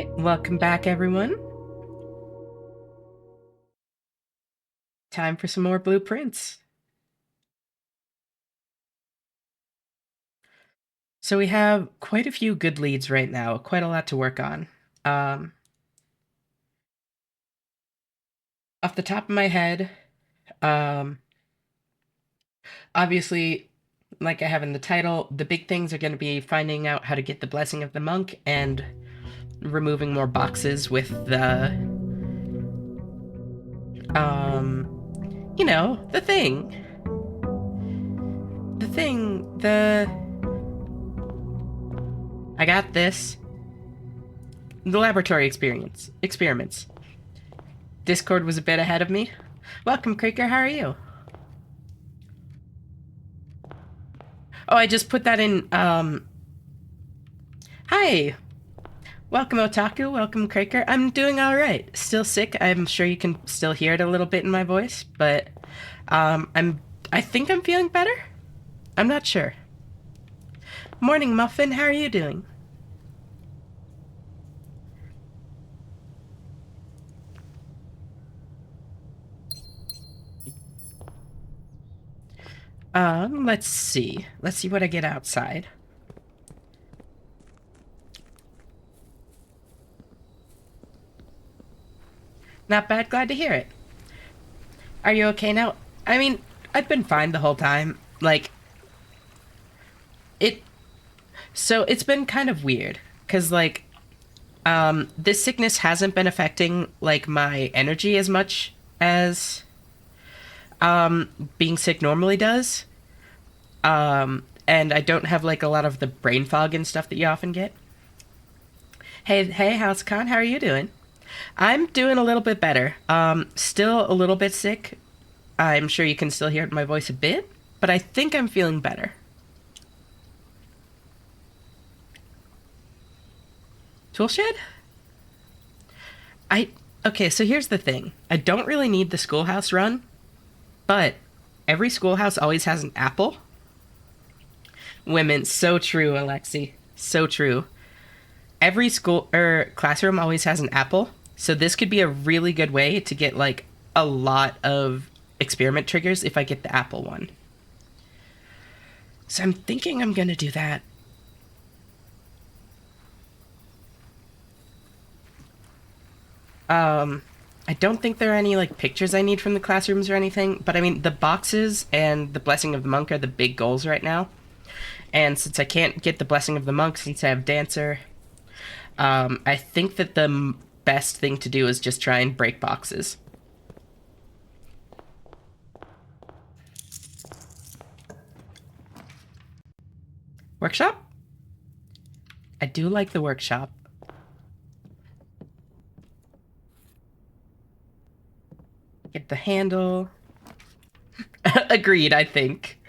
Alright, welcome back everyone. Time for some more blueprints. So we have quite a few good leads right now, quite a lot to work on. Off the top of my head, obviously, like I have in the title, the big things are going to be finding out how to get the Blessing of the Monk and removing more boxes with the, the thing. I got this. The laboratory experiments. Discord was a bit ahead of me. Welcome, Kraker, how are you? Oh, I just put that in, Hi! Welcome, Otaku. Welcome, Kraker. I'm doing alright. Still sick. I'm sure you can still hear it a little bit in my voice, but, I think I'm feeling better? I'm not sure. Morning, Muffin. How are you doing? Let's see. Let's see what I get outside. Not bad. Glad to hear it. Are you okay now? I mean, I've been fine the whole time. Like, it... So, it's been kind of weird. Because, like, this sickness hasn't been affecting, like, my energy as much as, being sick normally does. And I don't have, like, a lot of the brain fog and stuff that you often get. Hey, how's Con? How are you doing? I'm doing a little bit better. Still a little bit sick. I'm sure you can still hear my voice a bit, but I think I'm feeling better. Toolshed? Okay, so here's the thing. I don't really need the schoolhouse run, but every schoolhouse always has an apple. Women, so true, Alexi. So true. Every school or classroom always has an apple, so this could be a really good way to get like a lot of experiment triggers if I get the apple one. So I'm thinking I'm gonna do that. I don't think there are any like pictures I need from the classrooms or anything, but I mean the boxes and the Blessing of the Monk are the big goals right now. And since I can't get the Blessing of the Monk since I have Dancer, I think that the best thing to do is just try and break boxes. Workshop? I do like the workshop. Get the handle. Agreed, I think.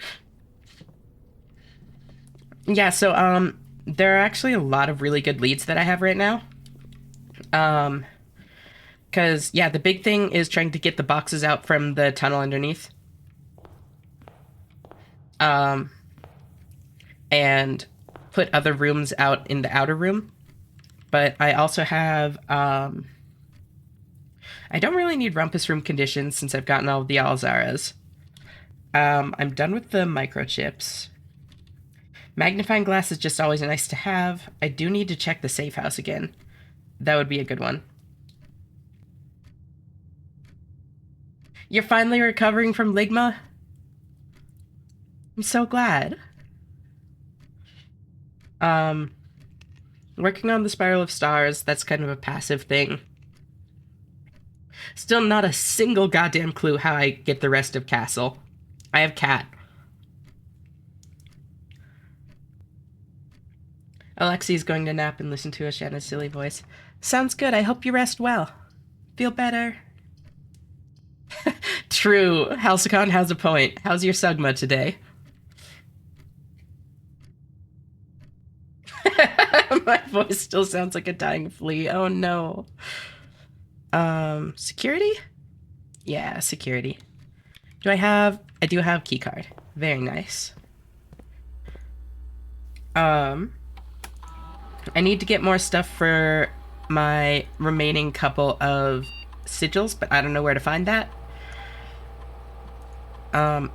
Yeah, so there are actually a lot of really good leads that I have right now. Cuz yeah, the big thing is trying to get the boxes out from the tunnel underneath. And put other rooms out in the outer room. But I also have I don't really need Rumpus Room conditions since I've gotten all of the Alzaras. I'm done with the microchips. Magnifying glass is just always nice to have. I do need to check the safe house again. That would be a good one. You're finally recovering from Ligma? I'm so glad. Working on the Spiral of Stars, that's kind of a passive thing. Still not a single goddamn clue how I get the rest of Castle. I have Cat. Alexi's going to nap and listen to Ashanna's silly voice. Sounds good. I hope you rest well. Feel better. True. Halcyon has a point. How's your Sugma today? My voice still sounds like a dying flea. Oh no. Security? Yeah, security. I do have keycard. Very nice. I need to get more stuff for my remaining couple of sigils, but I don't know where to find that.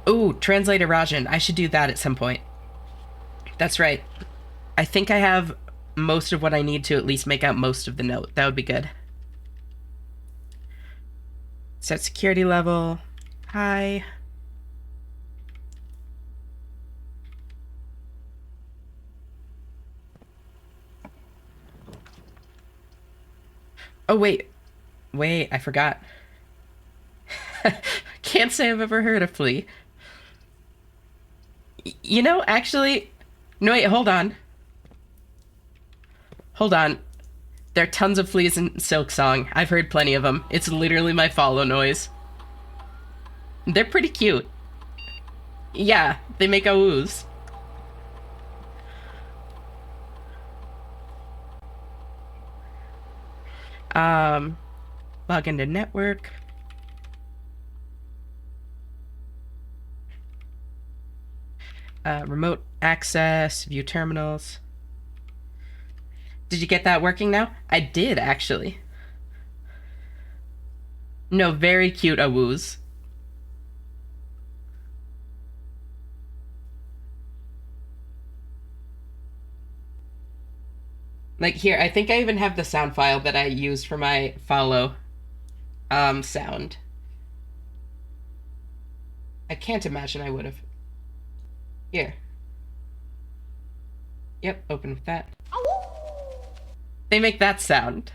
Ooh, Translator Rajan. I should do that at some point. That's right. I think I have most of what I need to at least make out most of the note. That would be good. Set security level. Hi. Oh, wait. Wait, I forgot. Can't say I've ever heard of Flea. You know, actually... No, wait, hold on. Hold on. There are tons of fleas in Silksong. I've heard plenty of them. It's literally my follow noise. They're pretty cute. Yeah, they make a ooze. Um, Log into network. Remote access, view terminals. Did you get that working now? I did, actually. No, very cute awoos. Like here, I think I even have the sound file that I used for my follow sound. I can't imagine I would have. Here. Yep, open with that. They make that sound.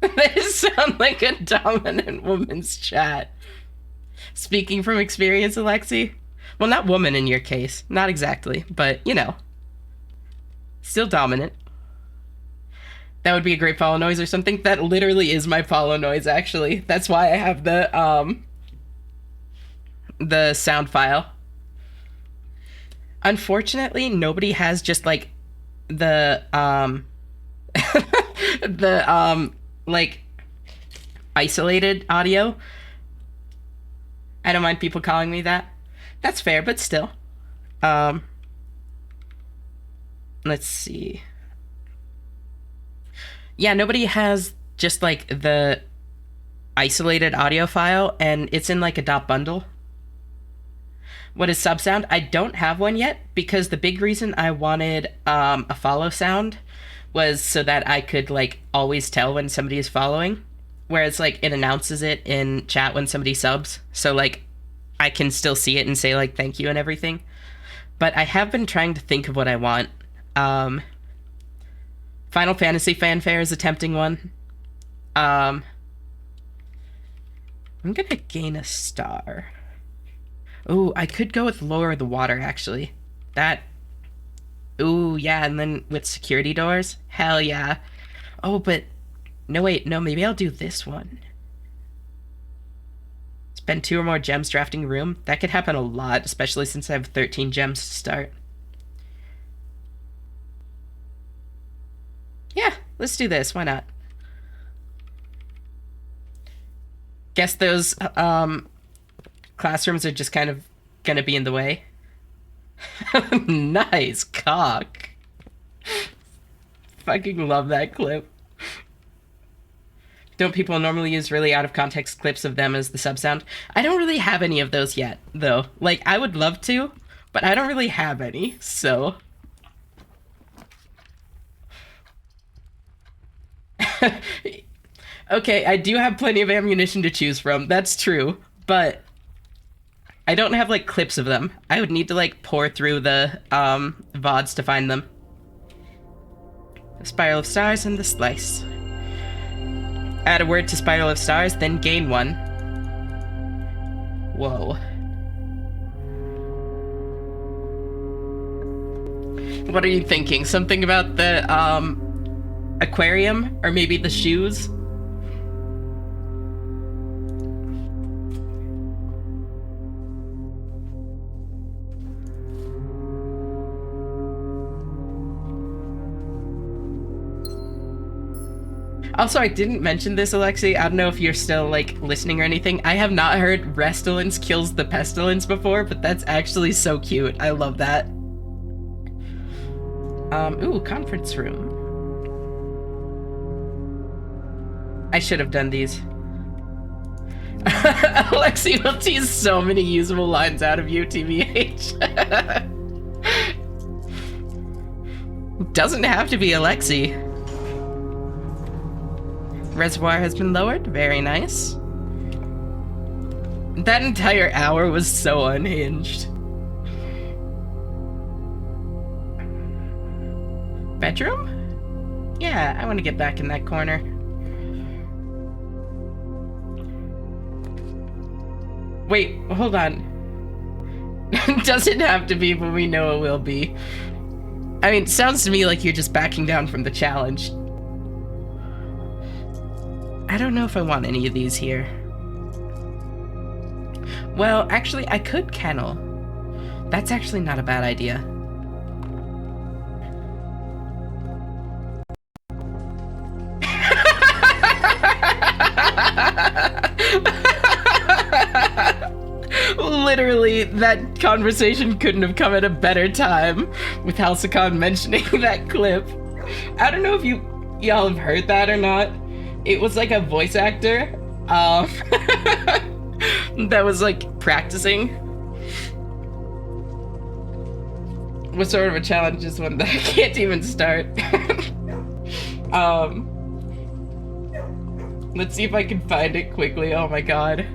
They sound like a dominant woman's chat. Speaking from experience, Alexi. Well, not woman in your case. Not exactly, but, you know. Still dominant. That would be a great follow noise or something. That literally is my follow noise, actually. That's why I have the sound file. Unfortunately, nobody has just, like, the, like, isolated audio. I don't mind people calling me that. That's fair, but still. Let's see. Yeah, nobody has just like the isolated audio file, and it's in like a dot bundle. What is sub sound? I don't have one yet because the big reason I wanted a follow sound was so that I could like always tell when somebody is following. Whereas like it announces it in chat when somebody subs. So like I can still see it and say like thank you and everything. But I have been trying to think of what I want. Final Fantasy Fanfare is a tempting one. I'm gonna gain a star. Ooh, I could go with Lower the Water, actually. That... Ooh, yeah, and then with security doors? Hell yeah. Oh, but... No, wait, no, maybe I'll do this one. Spend 2 or more gems drafting room. That could happen a lot, especially since I have 13 gems to start. Yeah, let's do this. Why not? Guess those classrooms are just kind of gonna be in the way. Nice cock. Fucking love that clip. Don't people normally use really out of context clips of them as the sub sound? I don't really have any of those yet, though. Like, I would love to, but I don't really have any, so... Okay, I do have plenty of ammunition to choose from, that's true, but I don't have, like, clips of them. I would need to, like, pour through the, VODs to find them. The Spiral of Stars and the Slice. Add a word to Spiral of Stars, then gain one. Whoa. What are you thinking? Something about the, aquarium? Or maybe the shoes? Also, I didn't mention this, Alexi. I don't know if you're still, like, listening or anything. I have not heard Restilence kills the Pestilence before, but that's actually so cute. I love that. Ooh, conference room. I should have done these. Alexi will tease so many usable lines out of you, TBH. Doesn't have to be Alexi. Reservoir has been lowered. Very nice. That entire hour was so unhinged. Bedroom? Yeah, I want to get back in that corner. Wait, hold on. Doesn't have to be, but we know it will be. I mean, sounds to me like you're just backing down from the challenge. I don't know if I want any of these here. Well, actually, I could kennel. That's actually not a bad idea. Literally, that conversation couldn't have come at a better time with Halcyon mentioning that clip. I don't know if y'all have heard that or not. It was like a voice actor that was like practicing. What sort of a challenge is one that I can't even start? Let's see if I can find it quickly. Oh my god.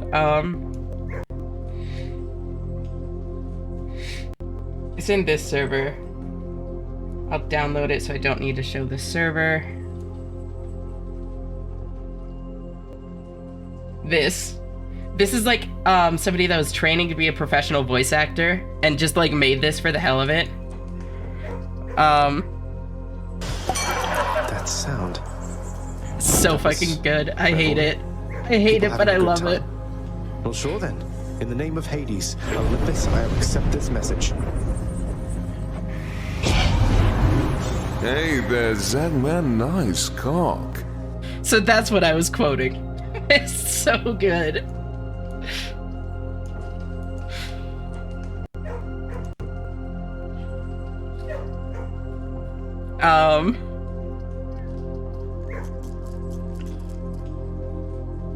It's in this server. I'll download it so I don't need to show this server. This is like somebody that was training to be a professional voice actor and just like made this for the hell of it. That sound. So fucking good. I hate it. I hate it, but I love it. Well, sure then. In the name of Hades, Olympus, I'll accept this message. Hey there, Zagman, nice cock. So that's what I was quoting. It's so good.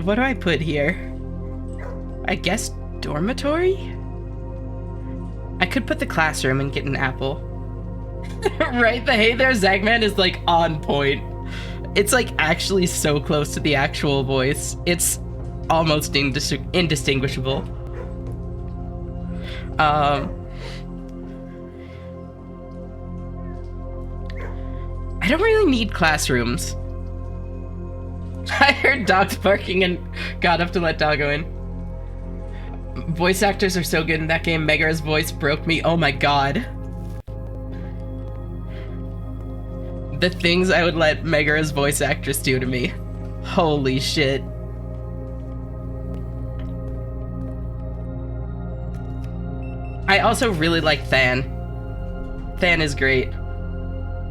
What do I put here? I guess dormitory? I could put the classroom and get an apple. Right? The hey there Zagman is like on point. It's like actually so close to the actual voice. It's almost indistinguishable. I don't really need classrooms. I heard dogs barking and got up to let Doggo in. Voice actors are so good in that game. Megara's voice broke me. Oh my god. The things I would let Megara's voice actress do to me. Holy shit. I also really like Than. Than is great.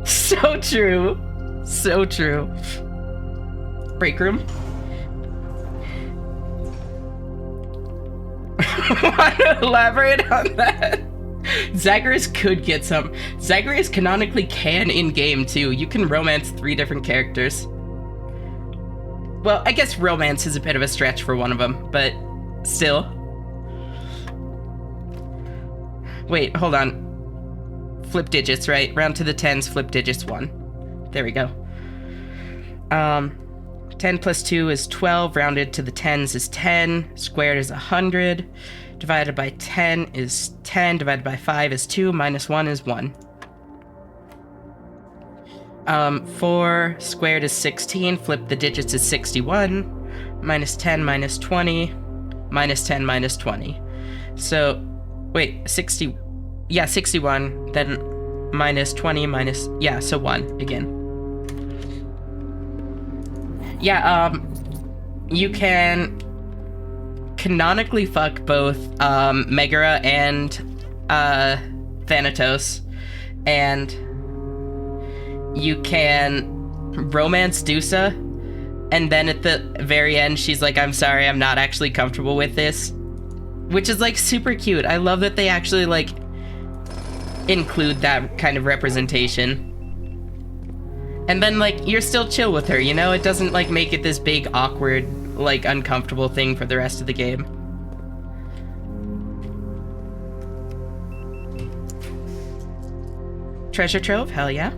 So true. So true. Break room? Want to elaborate on that? Zagreus could get some. Zagreus canonically can in-game too. You can romance 3 different characters. Well, I guess romance is a bit of a stretch for one of them, but still. Wait, hold on. Flip digits, right? Round to the 10s, flip digits 1. There we go. 10 plus 2 is 12, rounded to the 10s is 10, squared is 100, divided by 10 is 10, divided by 5 is 2, minus 1 is 1. 4 squared is 16, flip the digits is 61, minus 10 minus 20, minus 10 minus 20. So, wait, 60, yeah, 61, then minus 20 minus, yeah, so 1 again. Yeah, you can canonically fuck both Megara and Thanatos, and you can romance Dusa, And then at the very end, she's like, I'm sorry, I'm not actually comfortable with this. Which is, like, super cute. I love that they actually, like, include that kind of representation. And then, like, you're still chill with her, you know? It doesn't, like, make it this big, awkward, like, uncomfortable thing for the rest of the game. Treasure trove? Hell yeah.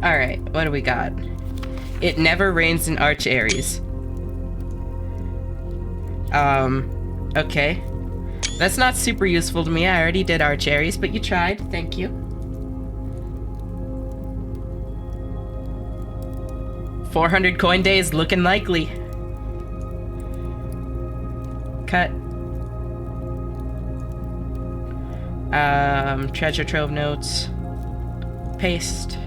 Alright, what do we got? It never rains in Arch Aries. Okay. That's not super useful to me. I already did Arch Aries, but you tried. Thank you. 400 coin days looking likely. Cut. Treasure trove notes. Paste.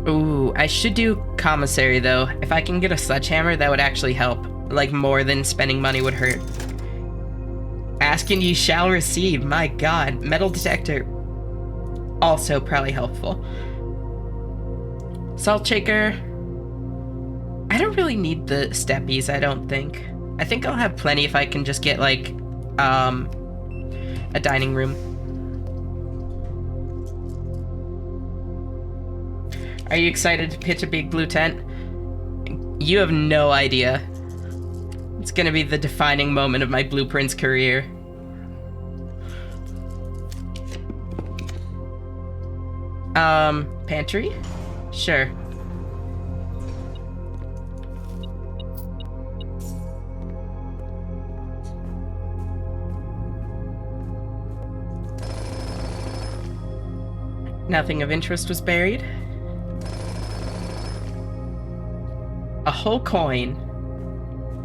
Ooh, I should do commissary though. If I can get a sledgehammer, that would actually help. Like, more than spending money would hurt. Ask and you shall receive. My god. Metal detector. Also probably helpful. Salt shaker. I don't really need the steppies, I don't think. I think I'll have plenty if I can just get, like, a dining room. Are you excited to pitch a big blue tent? You have no idea. It's gonna be the defining moment of my Blueprints career. Pantry? Sure. Nothing of interest was buried. A whole coin.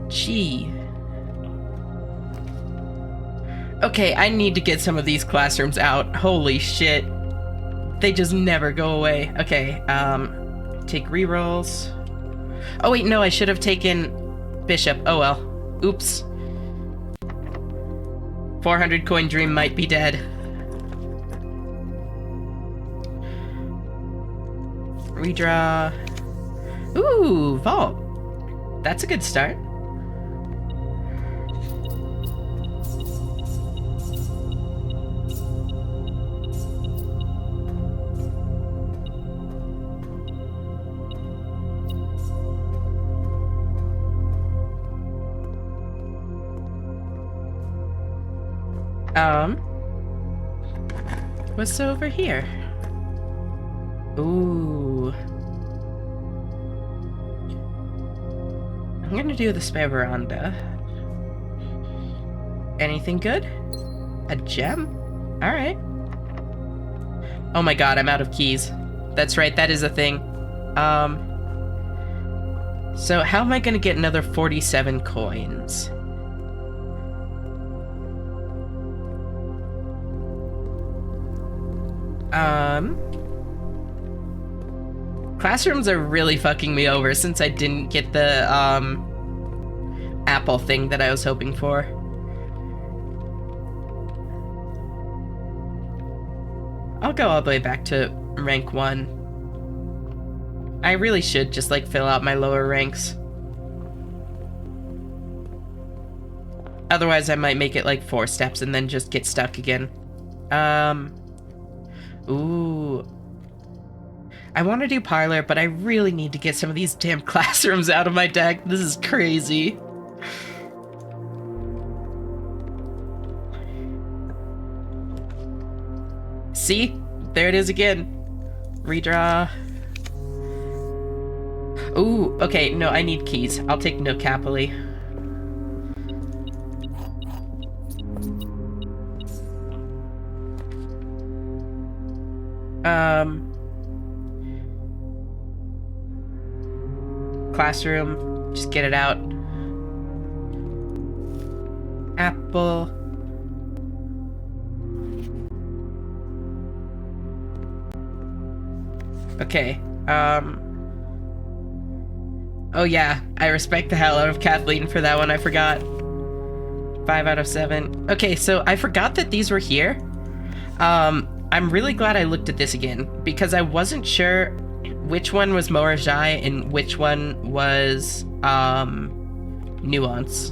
Gee. Okay, I need to get some of these classrooms out. Holy shit. They just never go away. Okay, take rerolls. Oh wait, no, I should have taken Bishop. Oh well. Oops. 400 coin dream might be dead. Redraw. Ooh, vault. That's a good start. What's over here? Ooh. I'm gonna do the spare veranda. Anything good? A gem? Alright. Oh my god, I'm out of keys. That's right, that is a thing. So how am I gonna get another 47 coins? Classrooms are really fucking me over since I didn't get the, apple thing that I was hoping for. I'll go all the way back to rank 1. I really should just, like, fill out my lower ranks. Otherwise, I might make it, like, 4 steps and then just get stuck again. Ooh. I want to do parlor, but I really need to get some of these damn classrooms out of my deck. This is crazy. See? There it is again. Redraw. Ooh, okay, no, I need keys. I'll take Nook happily. Classroom, just get it out. Apple. Okay, oh yeah, I respect the hell out of Kathleen for that one, I forgot. 5 out of 7. Okay, so I forgot that these were here. I'm really glad I looked at this again, because I wasn't sure which one was Morajai and which one was, Nuance.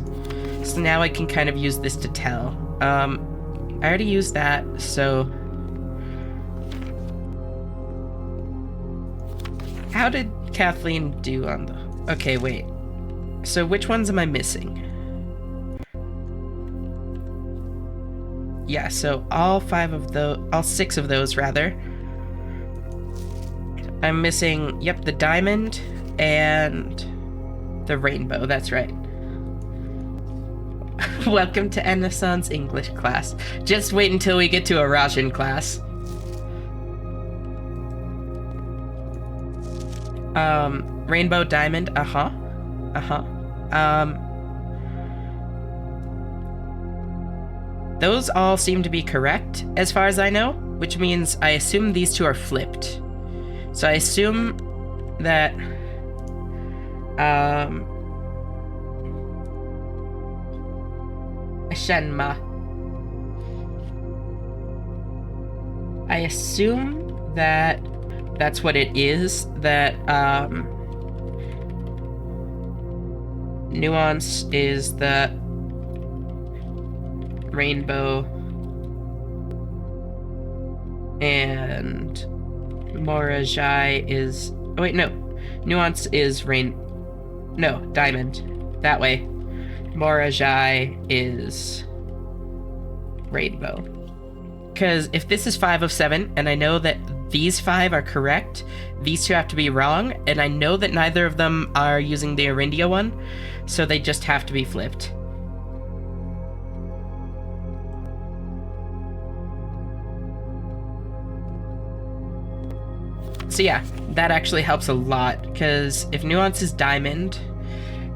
So now I can kind of use this to tell. I already used that, so... How did Kathleen do on the... Okay, wait. So which ones am I missing? Yeah, so all 6 of those, rather. I'm missing, yep, the diamond and the rainbow, that's right. Welcome to Ennason's English class. Just wait until we get to a Rajan class. Rainbow, diamond, those all seem to be correct, as far as I know, which means I assume these two are flipped. So I assume that, Shenma. I assume that that's what it is, that, Nuance is the rainbow and Morajai is... Oh wait, no. Nuance is diamond. That way. Morajai is rainbow. Because if this is 5 of 7, and I know that these 5 are correct, these 2 have to be wrong, and I know that neither of them are using the Arindia one, so they just have to be flipped. So yeah, that actually helps a lot, because if Nuance is diamond,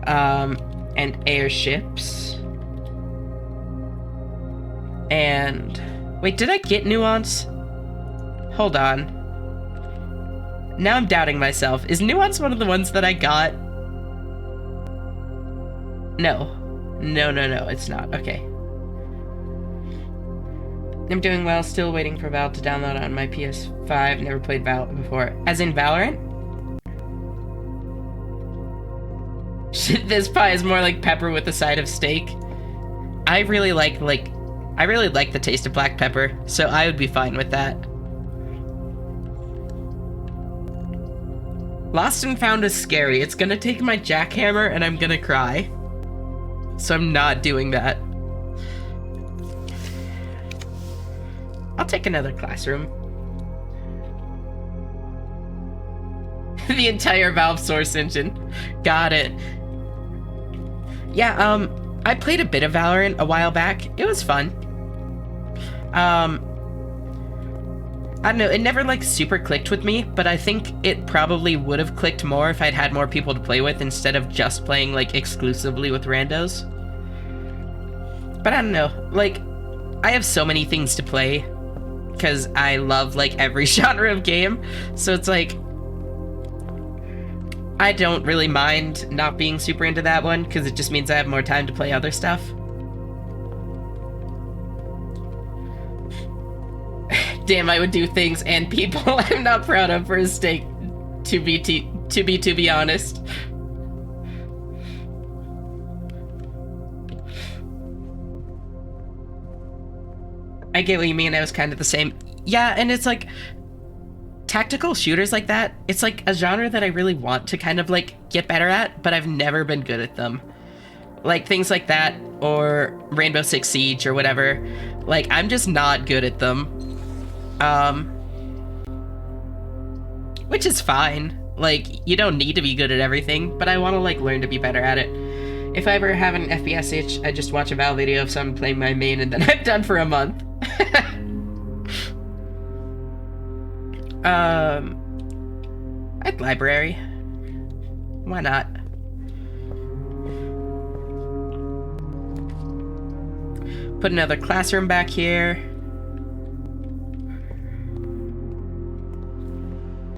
and airships, and... Wait, did I get Nuance? Hold on. Now I'm doubting myself. Is Nuance one of the ones that I got? No. No, it's not. Okay. I'm doing well, still waiting for Val to download on my PS5. Never played Val before. As in Valorant? Shit, this pie is more like pepper with a side of steak. I really like the taste of black pepper, so I would be fine with that. Lost and Found is scary. It's gonna take my jackhammer and I'm gonna cry. So I'm not doing that. I'll take another classroom. The entire Valve source engine. Got it. Yeah, I played a bit of Valorant a while back. It was fun. I don't know, it never like super clicked with me, but I think it probably would have clicked more if I'd had more people to play with instead of just playing like exclusively with randos. But I don't know, like, I have so many things to play because I love like every genre of game, so it's like I don't really mind not being super into that one because it just means I have more time to play other stuff. Damn, I would do things and people I'm not proud of for a steak, to be honest. I get what you mean, I was kind of the same. Yeah, and it's like, tactical shooters like that, it's like a genre that I really want to kind of like get better at, but I've never been good at them. Like things like that, or Rainbow Six Siege or whatever, like I'm just not good at them. Which is fine. Like, you don't need to be good at everything, but I want to like learn to be better at it. If I ever have an FPS itch, I just watch a Val video of someone playing my main and then I'm done for a month. I'd library. Why not? Put another classroom back here.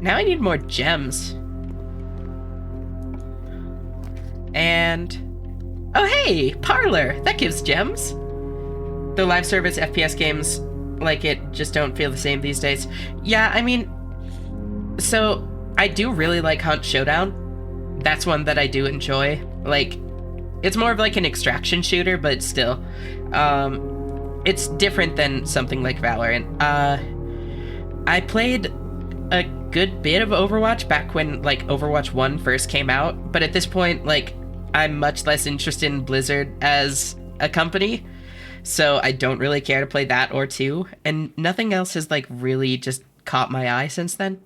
Now I need more gems. And... oh, hey! Parlor! That gives gems! The live service FPS games like it just don't feel the same these days. Yeah, I mean... so, I do really like Hunt Showdown. That's one that I do enjoy. Like, it's more of like an extraction shooter, but still. It's different than something like Valorant. I played a good bit of Overwatch back when, like, Overwatch 1 first came out, but at this point, like, I'm much less interested in Blizzard as a company, so I don't really care to play that or 2, and nothing else has, like, really just caught my eye since then.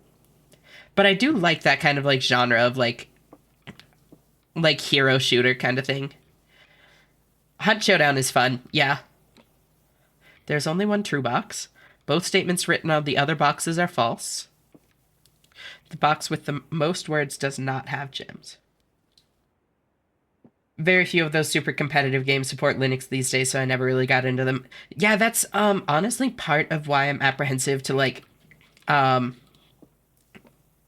But I do like that kind of, like, genre of, like hero shooter kind of thing. Hunt Showdown is fun, yeah. There's only one true box. Both statements written on the other boxes are false. The box with the most words does not have gems. Very few of those super competitive games support Linux these days, so I never really got into them. Yeah, that's honestly part of why I'm apprehensive to like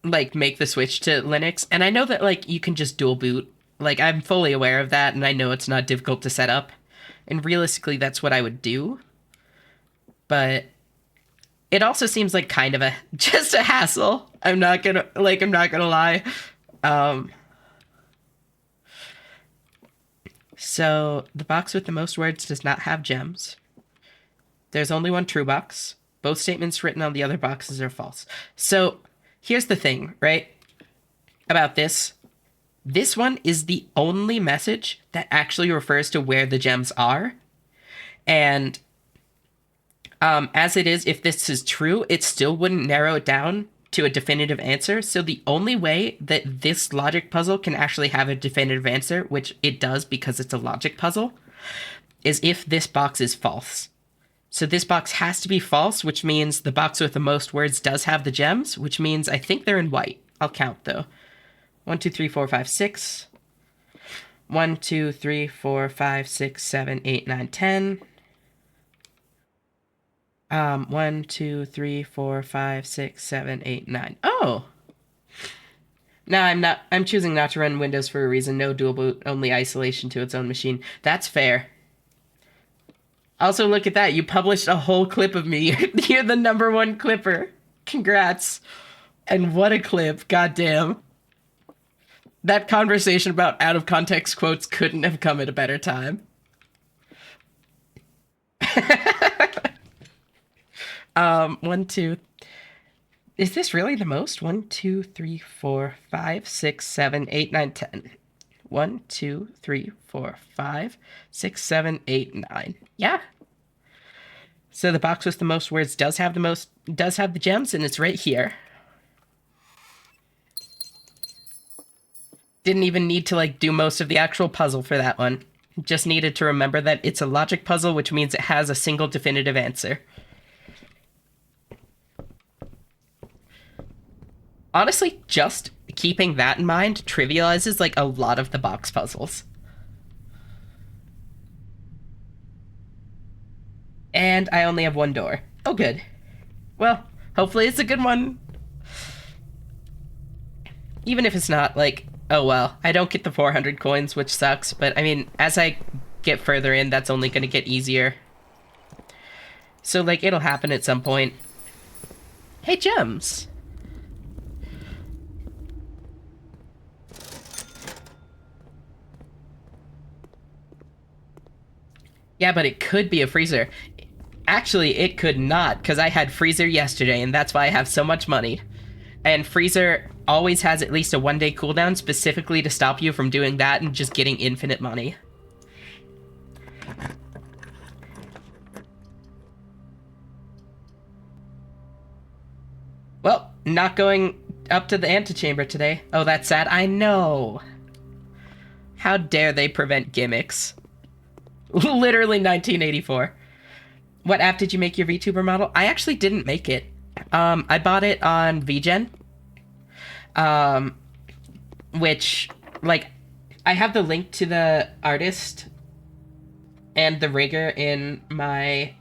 make the switch to Linux. And I know that like you can just dual boot. Like I'm fully aware of that, and I know it's not difficult to set up. And realistically, that's what I would do. But it also seems like kind of just a hassle. I'm not gonna lie. So the box with the most words does not have gems. There's only one true box. Both statements written on the other boxes are false. So here's the thing, right? About this. This one is the only message that actually refers to where the gems are. And as it is, if this is true, it still wouldn't narrow it down to a definitive answer. So the only way that this logic puzzle can actually have a definitive answer, which it does because it's a logic puzzle, is if this box is false. So this box has to be false, which means the box with the most words does have the gems, which means I think they're in white. I'll count though. 1, 2, 3, 4, 5, 6. 1, 2, 3, 4, 5, 6, 7, 8, 9, 10. 1, 2, 3, 4, 5, 6, 7, 8, 9. Oh! No, I'm choosing not to run Windows for a reason. No dual boot, only isolation to its own machine. That's fair. Also, look at that. You published a whole clip of me. You're the #1 clipper. Congrats. And what a clip. Goddamn. That conversation about out-of-context quotes couldn't have come at a better time. 1, 2. Is this really the most? 1, 2, 3, 4, 5, 6, 7, 8, 9, 10. 1, 2, 3, 4, 5, 6, 7, 8, 9. Yeah. So the box with the most words does have the gems, and it's right here. Didn't even need to like do most of the actual puzzle for that one. Just needed to remember that it's a logic puzzle, which means it has a single definitive answer. Honestly, just keeping that in mind trivializes like a lot of the box puzzles. And I only have one door. Oh, good. Well, hopefully it's a good one. Even if it's not, like, oh well. I don't get the 400 coins, which sucks, but I mean, as I get further in, that's only gonna get easier. So, like, it'll happen at some point. Hey, gems! Yeah, but it could be a freezer. Actually, it could not, because I had freezer yesterday, and that's why I have so much money. And freezer always has at least a 1-day cooldown specifically to stop you from doing that and just getting infinite money. Well, not going up to the antechamber today. Oh, that's sad. I know. How dare they prevent gimmicks? Literally 1984. What app did you make your VTuber model? I actually didn't make it. I bought it on VGen. Which, like, I have the link to the artist and the rigger in my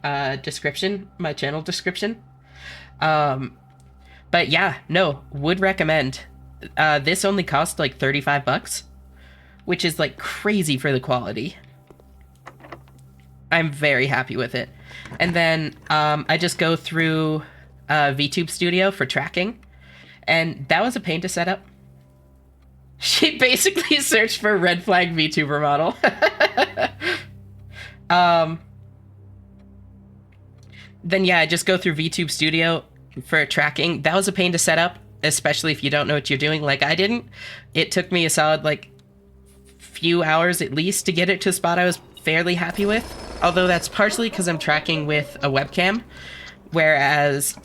description, my channel description. But yeah, no, would recommend. This only cost like 35 bucks, which is like crazy for the quality. I'm very happy with it. And then I just go through VTube Studio for tracking, and that was a pain to set up. She basically searched for red flag VTuber model. Then yeah, I just go through VTube Studio for tracking. That was a pain to set up, especially if you don't know what you're doing like I didn't. It took me a solid like few hours at least to get it to a spot I was fairly happy with. Although that's partially because I'm tracking with a webcam, whereas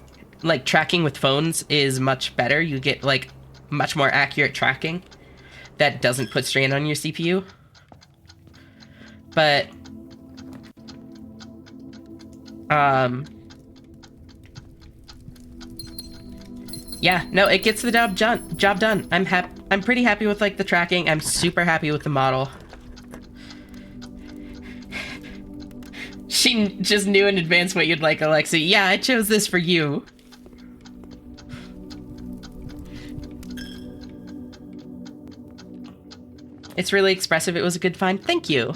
like tracking with phones is much better. You get like much more accurate tracking that doesn't put strain on your CPU. But yeah, no, it gets the job done. I'm pretty happy with like the tracking. I'm super happy with the model. She just knew in advance what you'd like, Alexi. Yeah, I chose this for you. It's really expressive. It was a good find. Thank you.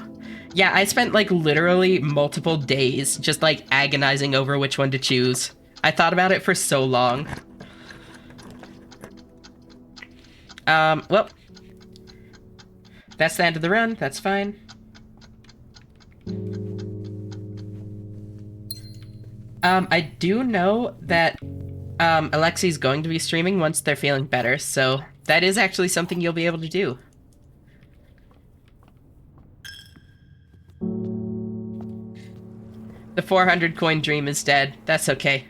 Yeah, I spent like literally multiple days just like agonizing over which one to choose. I thought about it for so long. Well, that's the end of the run. That's fine. I do know that Alexi's going to be streaming once they're feeling better, so that is actually something you'll be able to do. The 400 coin dream is dead. That's okay.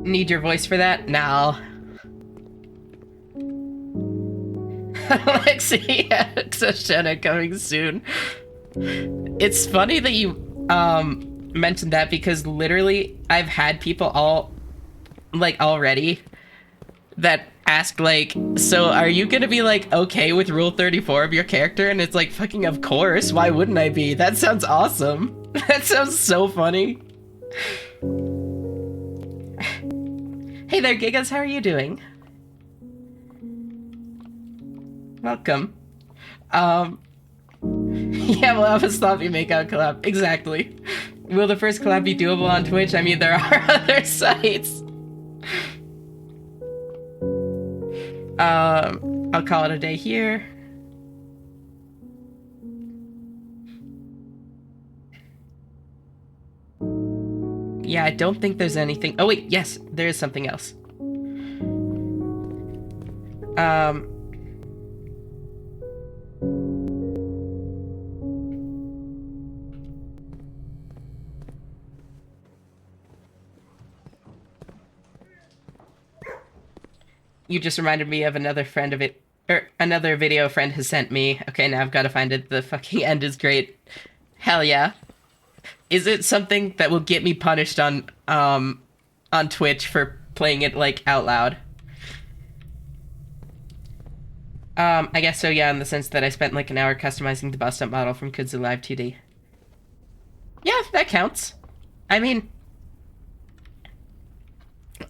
Need your voice for that? No. Alexi, Shoshana coming soon. It's funny that you mentioned that because literally I've had people already that ask like, so are you gonna be like okay with rule 34 of your character? And it's like, fucking of course, why wouldn't I be? That sounds awesome. That sounds so funny. Hey there, Gigas, how are you doing? Welcome. Yeah, we'll have a sloppy makeout collab. Exactly. Will the first collab be doable on Twitch? I mean, there are other sites. I'll call it a day here. Yeah, I don't think there's anything. Oh wait, yes, there is something else. You just reminded me of another friend of it, or another video a friend has sent me. Okay, now I've got to find it. The fucking end is great. Hell yeah. Is it something that will get me punished on Twitch for playing it like out loud? I guess so, yeah, in the sense that I spent like an hour customizing the bust up model from Kudzu Live 2D. Yeah, that counts. I mean,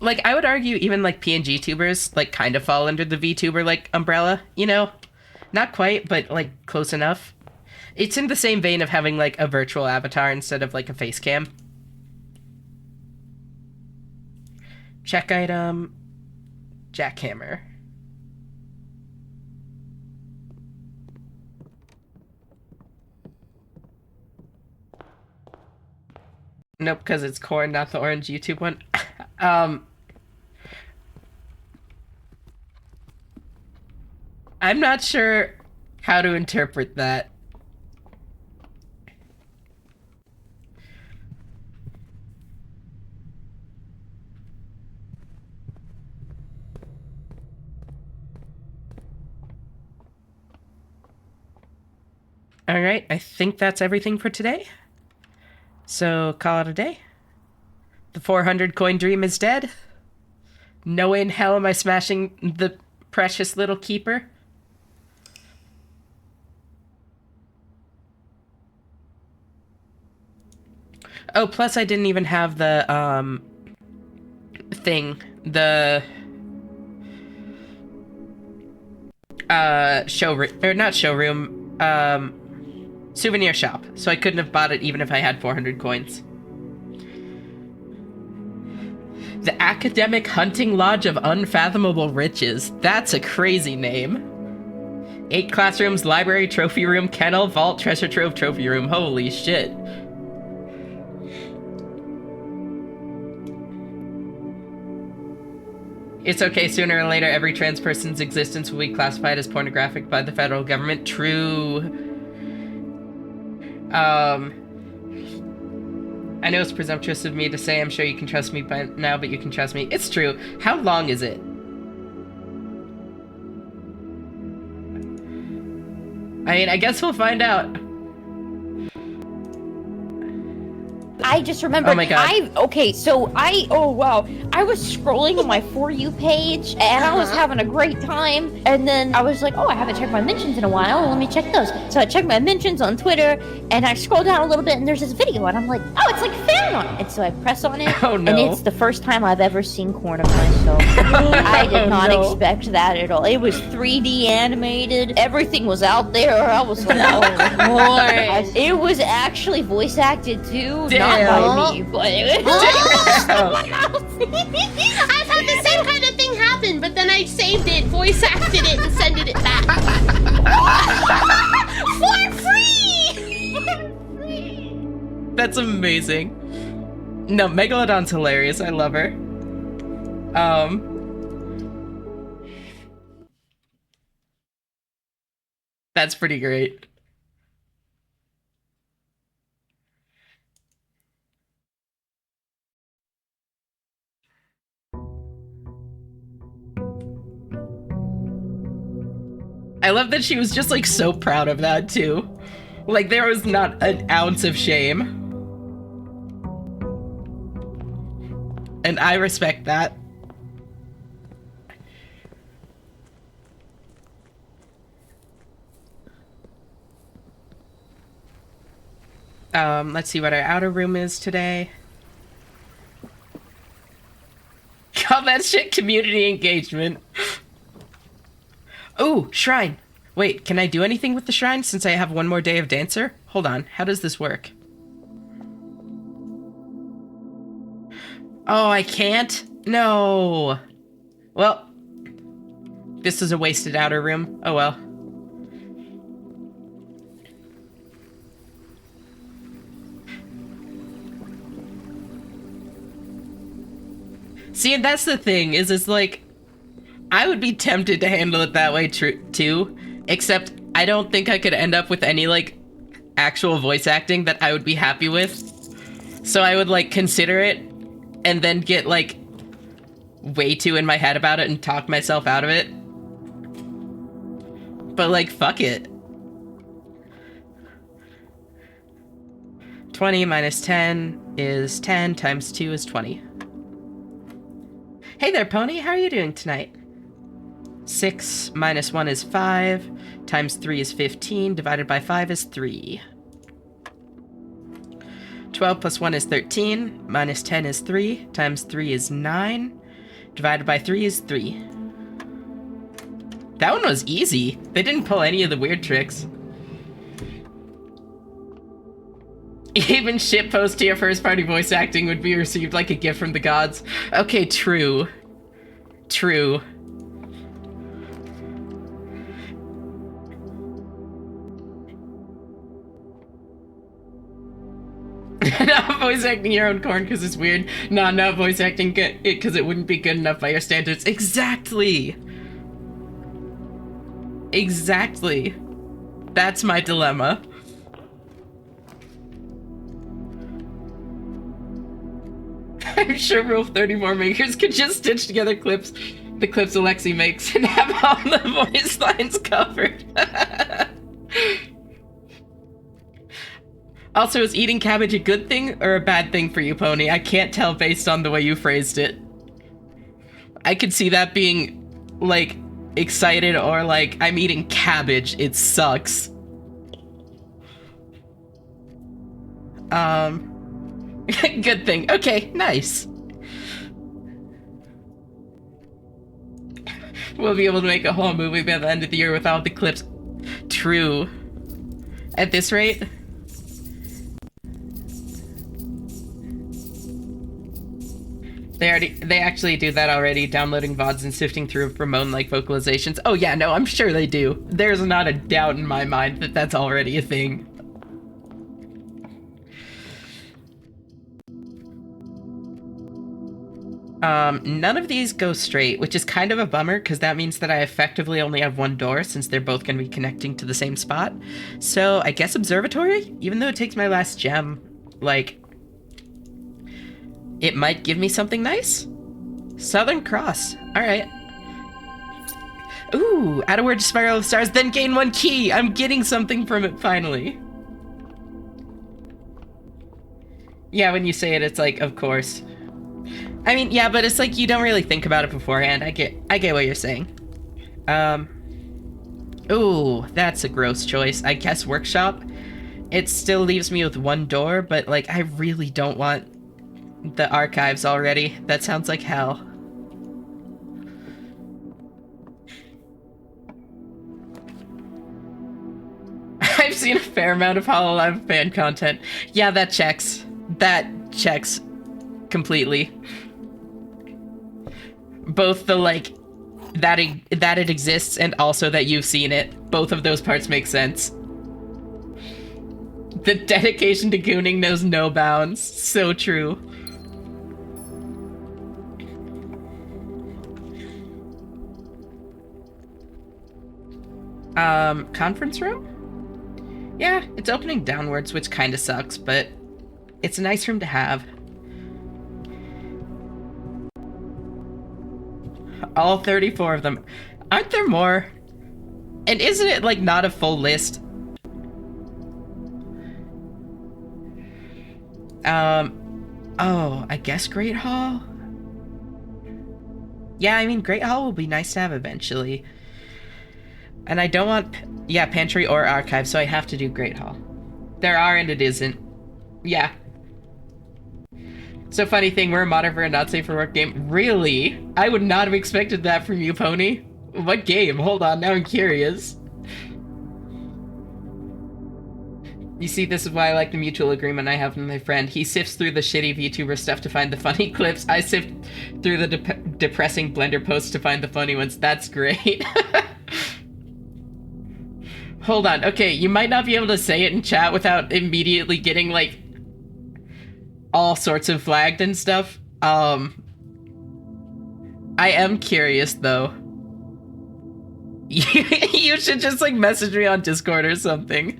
like, I would argue even like PNG tubers like kind of fall under the VTuber like umbrella, you know? Not quite, but like close enough. It's in the same vein of having like a virtual avatar instead of like a face cam. Check item, jackhammer. Nope, because it's corn, not the orange YouTube one. I'm not sure how to interpret that. All right, I think that's everything for today. So, call it a day? The 400 coin dream is dead? No way in hell am I smashing the precious little keeper? Oh, plus I didn't even have the, thing. The... showroom... Or not showroom, souvenir shop. So I couldn't have bought it even if I had 400 coins. The Academic Hunting Lodge of Unfathomable Riches. That's a crazy name. 8 classrooms, library, trophy room, kennel, vault, treasure trove, trophy room. Holy shit. It's okay, sooner or later, every trans person's existence will be classified as pornographic by the federal government. True. I know it's presumptuous of me to say I'm sure you can trust me by now, but you can trust me. It's true. How long is it? I mean, I guess we'll find out. I just remembered. Oh my God. Oh wow. I was scrolling on my For You page and I was having a great time. And then I was like, oh, I haven't checked my mentions in a while. Let me check those. So I checked my mentions on Twitter and I scroll down a little bit and there's this video and I'm like, oh, it's like fan art. And so I press on it. Oh, no. And it's the first time I've ever seen corn of myself. I did not expect that at all. It was 3D animated. Everything was out there. I was like, oh, boy. It was actually voice acted too. Damn. Not by me, but it was someone else. I've had the same kind of thing happen, but then I saved it, voice acted it, and sent it back. For free! That's amazing. No, Megalodon's hilarious. I love her. That's pretty great. I love that she was just like so proud of that too. Like there was not an ounce of shame. And I respect that. Let's see what our outer room is today. Call that shit community engagement. Oh, shrine. Wait, can I do anything with the shrine since I have one more day of Dancer? Hold on, how does this work? Oh, I can't? No. Well, this is a wasted outer room. Oh well. See, and that's the thing, is it's like, I would be tempted to handle it that way too, except I don't think I could end up with any, like, actual voice acting that I would be happy with. So I would, like, consider it, and then get, like, way too in my head about it and talk myself out of it. But, like, fuck it. 20 minus 10 is 10, times 2 is 20. Hey there, Pony, how are you doing tonight? 6 minus 1 is 5, times 3 is 15, divided by 5 is 3. 12 plus 1 is 13, minus 10 is 3, times 3 is 9, divided by 3 is 3. That one was easy. They didn't pull any of the weird tricks. Even shitpost to your first party voice acting would be received like a gift from the gods. Okay, true. True. Not voice acting your own corn because it's weird. No, not voice acting it because it wouldn't be good enough by your standards. Exactly. Exactly. That's my dilemma. I'm sure Rule 34 makers could just stitch together the clips Alexi makes, and have all the voice lines covered. Also, is eating cabbage a good thing or a bad thing for you, Pony? I can't tell based on the way you phrased it. I could see that being, like, excited or like, I'm eating cabbage, it sucks. Good thing. Okay, nice. We'll be able to make a whole movie by the end of the year without the clips. True. At this rate. They actually do that already, downloading VODs and sifting through Ramon-like vocalizations. Oh yeah, no, I'm sure they do. There's not a doubt in my mind that that's already a thing. None of these go straight, which is kind of a bummer, because that means that I effectively only have one door, since they're both going to be connecting to the same spot. So, I guess Observatory? Even though it takes my last gem, like, it might give me something nice? Southern Cross. Alright. Ooh, add a word to Spiral of Stars, then gain 1 key! I'm getting something from it, finally. Yeah, when you say it, it's like, of course. I mean, yeah, but it's like you don't really think about it beforehand. I get what you're saying. Ooh, that's a gross choice. I guess Workshop. It still leaves me with 1 door, but like I really don't want the archives already. That sounds like hell. I've seen a fair amount of Hololive fan content. Yeah, that checks. That checks completely. Both the, like, that it exists and also that you've seen it. Both of those parts make sense. The dedication to gooning knows no bounds. So true. Conference room? Yeah, it's opening downwards, which kinda sucks, but it's a nice room to have. All 34 of them. Aren't there more? And isn't it, like, not a full list? Oh, I guess Great Hall? Yeah, I mean, Great Hall will be nice to have eventually. And I don't want, yeah, Pantry or Archive, so I have to do Great Hall. There are and it isn't. Yeah. So funny thing, we're a modder for a not safe for work game. Really? I would not have expected that from you, Pony. What game? Hold on, now I'm curious. You see, this is why I like the mutual agreement I have with my friend. He sifts through the shitty VTuber stuff to find the funny clips. I sift through the depressing Blender posts to find the funny ones. That's great. Hold on, okay, you might not be able to say it in chat without immediately getting, like, all sorts of flagged and stuff. I am curious, though. You should just, like, message me on Discord or something.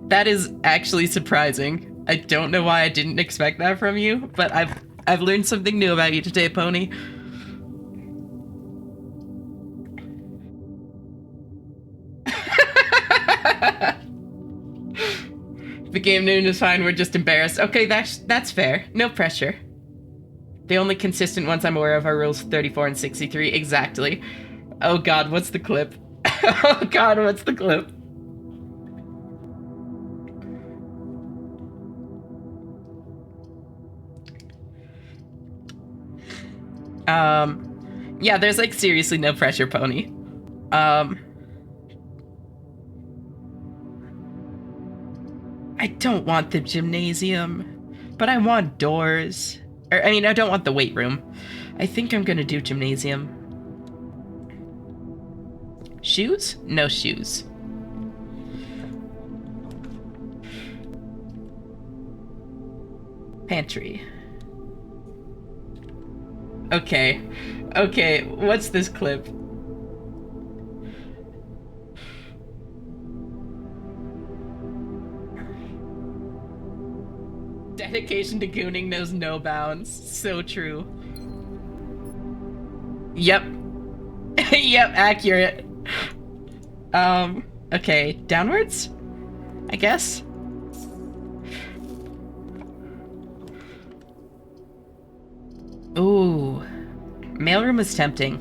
That is actually surprising. I don't know why I didn't expect that from you, but I've learned something new about you today, Pony. The game noon is fine, we're just embarrassed. Okay, that's fair. No pressure. The only consistent ones I'm aware of are rules 34 and 63. Exactly. Oh god, what's the clip? Oh god, what's the clip? Yeah, there's like seriously no pressure, Pony. I don't want the gymnasium, but I want doors. Or, I mean, I don't want the weight room. I think I'm gonna do gymnasium. Shoes? No shoes. Pantry. Okay. Okay, what's this clip? Dedication to gooning knows no bounds. So true. Yep. Yep, accurate. Okay, downwards? I guess? Mailroom is tempting.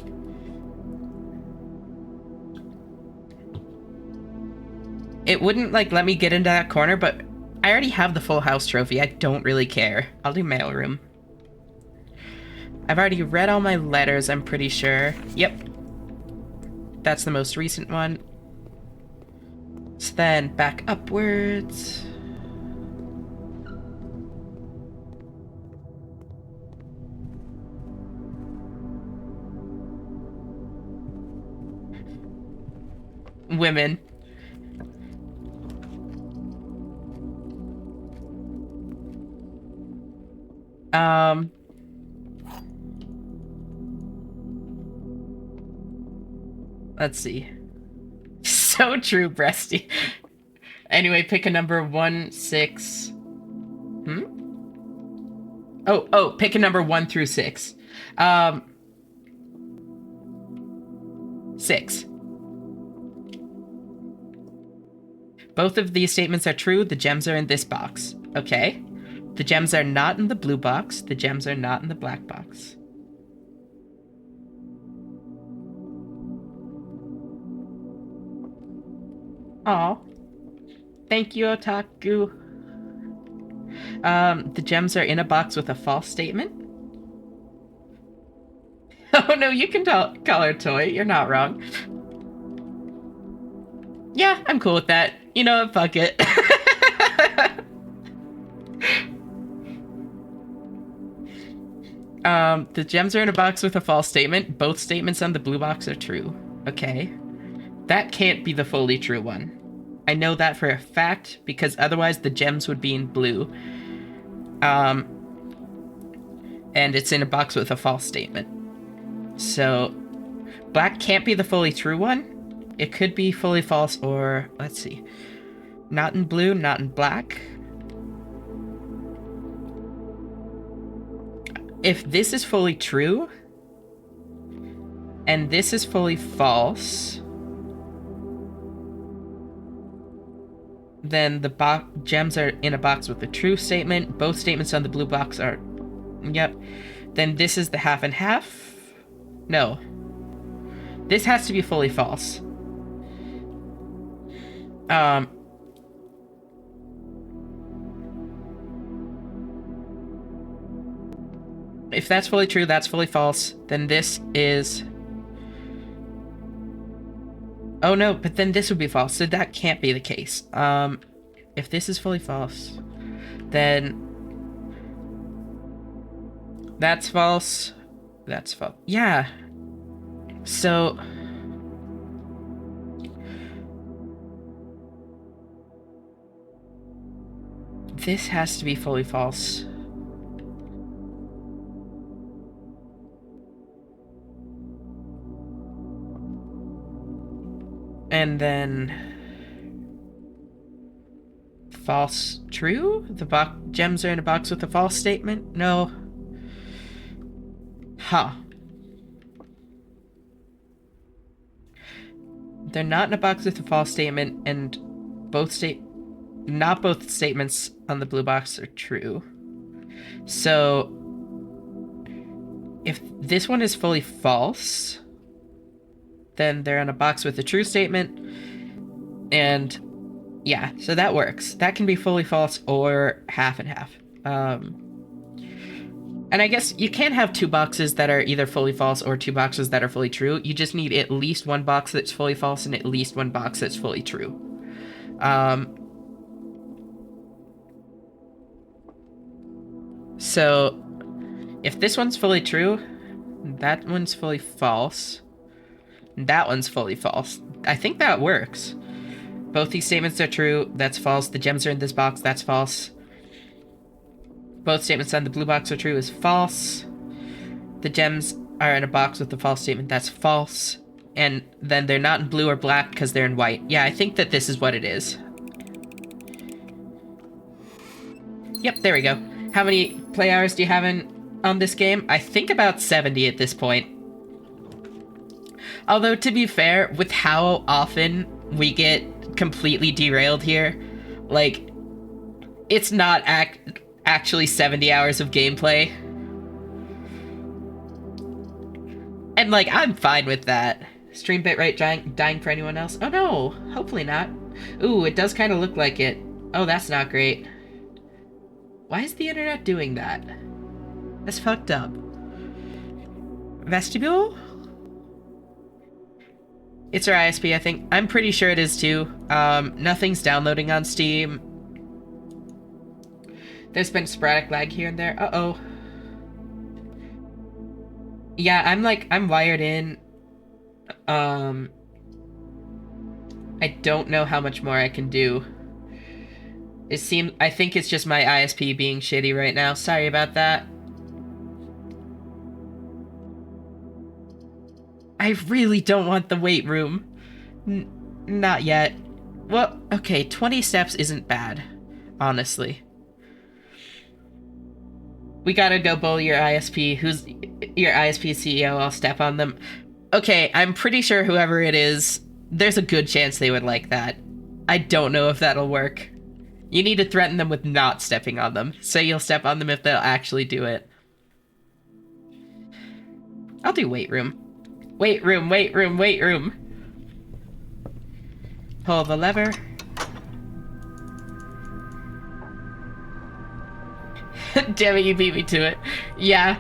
It wouldn't, like, let me get into that corner, but I already have the full house trophy. I don't really care. I'll do mailroom. I've already read all my letters, I'm pretty sure. Yep. That's the most recent one. So then, back upwards. Women. Let's see. So true, Breasty. Anyway, pick a number 1, 6. Oh, pick a number 1 through 6. 6. Both of these statements are true. The gems are in this box. Okay. The gems are not in the blue box. The gems are not in the black box. Aw. Thank you, Otaku. The gems are in a box with a false statement. Oh no, you can call her Toy. You're not wrong. Yeah, I'm cool with that. You know what? Fuck it. The gems are in a box with a false statement. Both statements on the blue box are true. Okay. That can't be the fully true one. I know that for a fact, because otherwise the gems would be in blue. And it's in a box with a false statement. So, black can't be the fully true one. It could be fully false or, let's see. Not in blue, not in black. If this is fully true, and this is fully false, then the gems are in a box with the true statement. Both statements on the blue box are... Yep. Then this is the half and half. No. This has to be fully false. If that's fully true, that's fully false. Then this is... Oh no, but then this would be false, so that can't be the case. If this is fully false, then... That's false. That's false. Yeah. So... This has to be fully false. And then... False, true? The gems are in a box with a false statement? No. Huh. They're not in a box with a false statement, and not both statements on the blue box are true. So, if this one is fully false, then they're in a box with a true statement, and yeah, so that works. That can be fully false or half and half. And I guess you can have two boxes that are either fully false or two boxes that are fully true. You just need at least one box that's fully false and at least one box that's fully true. So, if this one's fully true, that one's fully false, that one's fully false. I think that works. Both these statements are true, that's false. The gems are in this box, that's false. Both statements on the blue box are true is false. The gems are in a box with the false statement, that's false. And then they're not in blue or black because they're in white. Yeah, I think that this is what it is. Yep, there we go. How many play hours do you have on this game? I think about 70 at this point. Although, to be fair, with how often we get completely derailed here, like, it's not actually 70 hours of gameplay. And, like, I'm fine with that. Stream bitrate dying for anyone else? Oh, no. Hopefully not. Ooh, it does kind of look like it. Oh, that's not great. Why is the internet doing that? That's fucked up. Vestibule? It's our ISP, I think. I'm pretty sure it is, too. Nothing's downloading on Steam. There's been sporadic lag here and there. Uh-oh. Yeah, I'm wired in. I don't know how much more I can do. I think it's just my ISP being shitty right now. Sorry about that. I really don't want the weight room. Not yet. Well, okay, 20 steps isn't bad, honestly. We gotta go bully your ISP. Who's your ISP CEO? I'll step on them. Okay, I'm pretty sure whoever it is, there's a good chance they would like that. I don't know if that'll work. You need to threaten them with not stepping on them. Say you'll step on them if they'll actually do it. I'll do weight room. Weight room, weight room, weight room. Pull the lever. Damn it, you beat me to it. Yeah.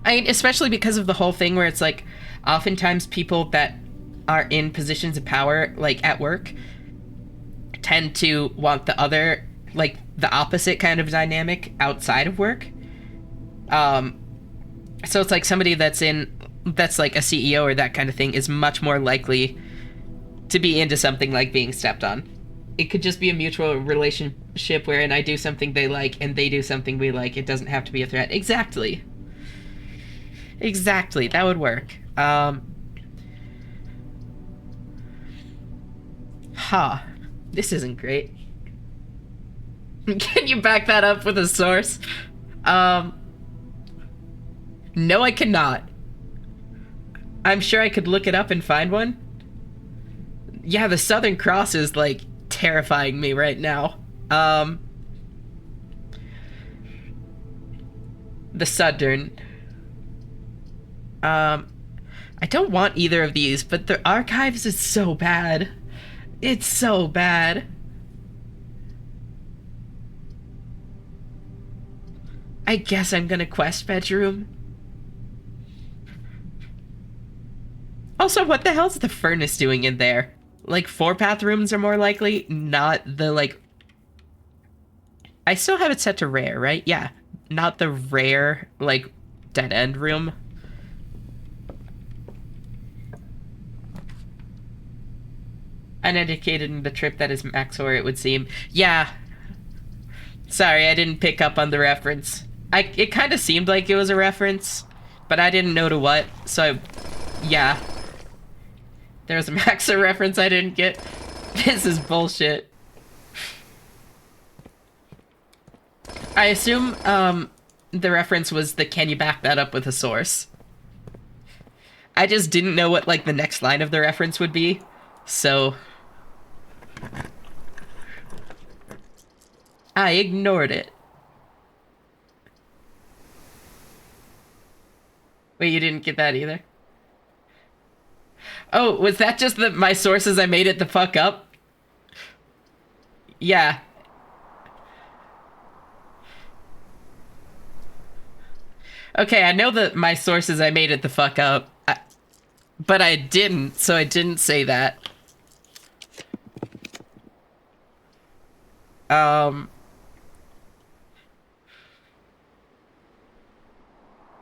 I mean, especially because of the whole thing where it's like, oftentimes people that are in positions of power, like at work, tend to want the other, like, the opposite kind of dynamic outside of work. So it's like somebody that's like a CEO or that kind of thing is much more likely to be into something like being stepped on. It could just be a mutual relationship wherein I do something they like and they do something we like. It doesn't have to be a threat. Exactly. Exactly. That would work. This isn't great. Can you back that up with a source? No, I cannot. I'm sure I could look it up and find one. Yeah, the Southern Cross is, like, terrifying me right now. The Southern. I don't want either of these, but the archives is so bad. It's so bad. I guess I'm gonna quest bedroom. Also, what the hell's the furnace doing in there? Like, 4-path rooms are more likely, not the, like... I still have it set to rare, right? Yeah. Not the rare, like, dead-end room. Uneducated in the trip that is Maxor, it would seem. Yeah. Sorry, I didn't pick up on the reference. It kind of seemed like it was a reference, but I didn't know to what, so yeah. There was a Maxor reference I didn't get. This is bullshit. I assume, the reference was the can you back that up with a source. I just didn't know what, like, the next line of the reference would be, so... I ignored it. Wait, you didn't get that either? Oh, was that just my sources I made it the fuck up? Yeah. Okay, I know that my sources I made it the fuck up. But I didn't, so I didn't say that.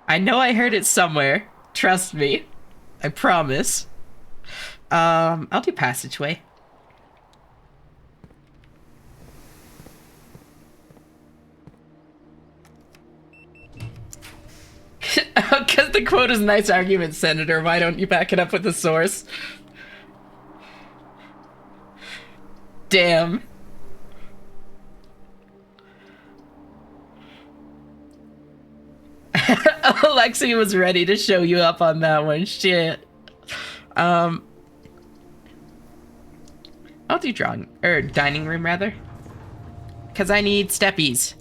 I know I heard it somewhere. Trust me. I promise. I'll do passageway. Because the quote is nice argument, Senator. Why don't you back it up with a source? Damn. Alexi was ready to show you up on that one. Shit. I'll do dining room rather. Because I need steppies.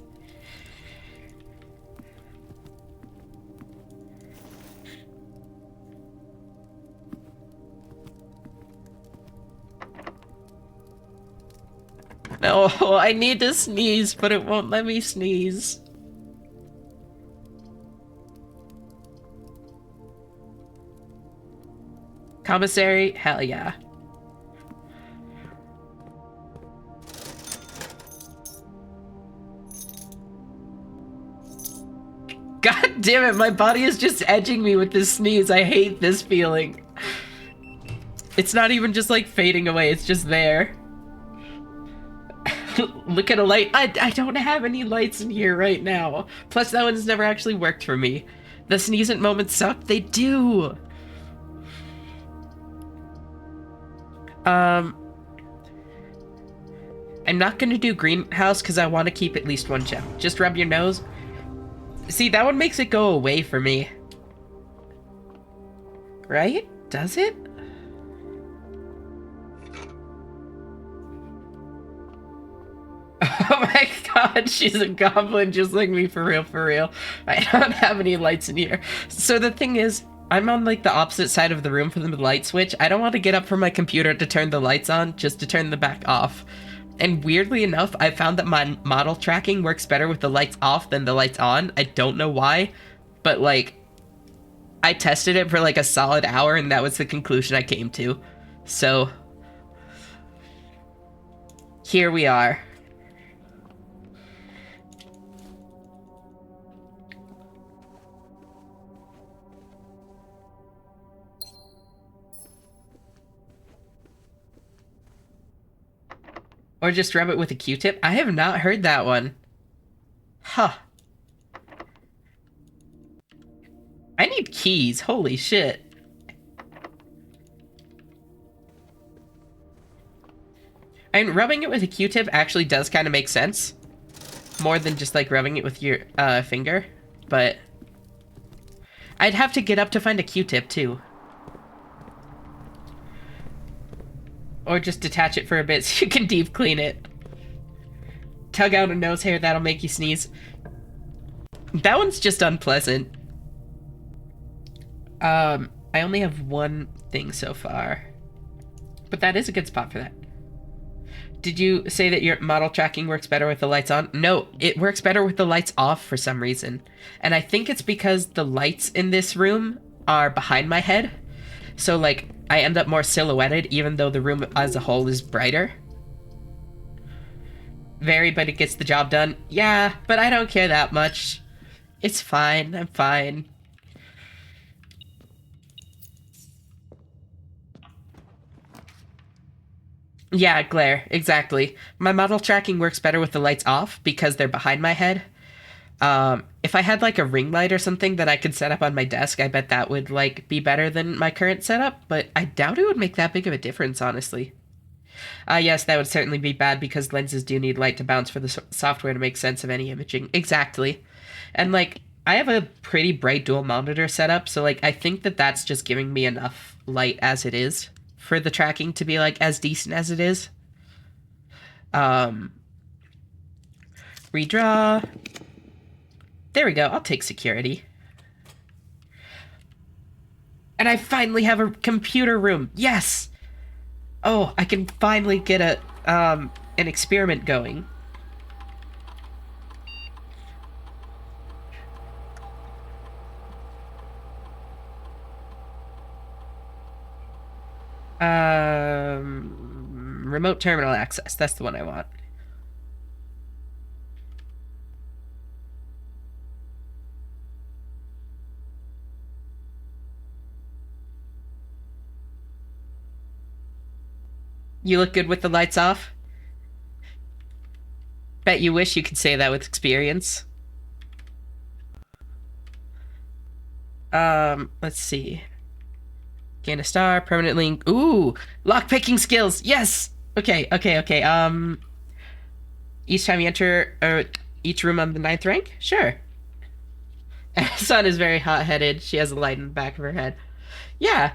Oh, I need to sneeze, but it won't let me sneeze. Commissary? Hell yeah. God damn it, my body is just edging me with this sneeze. I hate this feeling. It's not even just like fading away, it's just there. Look at a light. I don't have any lights in here right now. Plus, that one's never actually worked for me. The sneezing moments suck. They do. I'm not gonna do greenhouse because I want to keep at least one gem. Just rub your nose. See, that one makes it go away for me. Right? Does it? Oh my god, she's a goblin just like me, for real, for real. I don't have any lights in here. So the thing is, I'm on like the opposite side of the room from the light switch. I don't want to get up from my computer to turn the lights on, just to turn them back off. And weirdly enough, I found that my model tracking works better with the lights off than the lights on. I don't know why, but like, I tested it for like a solid hour and that was the conclusion I came to. So, here we are. Or just rub it with a Q-tip? I have not heard that one. Huh. I need keys. Holy shit. And rubbing it with a Q-tip actually does kind of make sense. More than just like rubbing it with your finger. But I'd have to get up to find a Q-tip too. Or just detach it for a bit so you can deep clean it. Tug out a nose hair, that'll make you sneeze. That one's just unpleasant. I only have one thing so far. But that is a good spot for that. Did you say that your model tracking works better with the lights on? No, it works better with the lights off for some reason. And I think it's because the lights in this room are behind my head. So, like, I end up more silhouetted, even though the room as a whole is brighter. Very, but it gets the job done. Yeah, but I don't care that much. It's fine, I'm fine. Yeah, glare, exactly. My model tracking works better with the lights off because they're behind my head. If I had like a ring light or something that I could set up on my desk, I bet that would like be better than my current setup, but I doubt it would make that big of a difference, honestly. Yes, that would certainly be bad because lenses do need light to bounce for the software to make sense of any imaging. Exactly. And like, I have a pretty bright dual monitor setup, so like, I think that that's just giving me enough light as it is for the tracking to be like as decent as it is. Redraw. There we go, I'll take security. And I finally have a computer room. Yes! Oh, I can finally get a an experiment going. Remote terminal access. That's the one I want. You look good with the lights off? Bet you wish you could say that with experience. Let's see. Gain a star, permanent link. Ooh! Lockpicking skills! Yes! Okay. Each time you enter each room on the 9th rank? Sure. Sun is very hot-headed. She has a light in the back of her head. Yeah.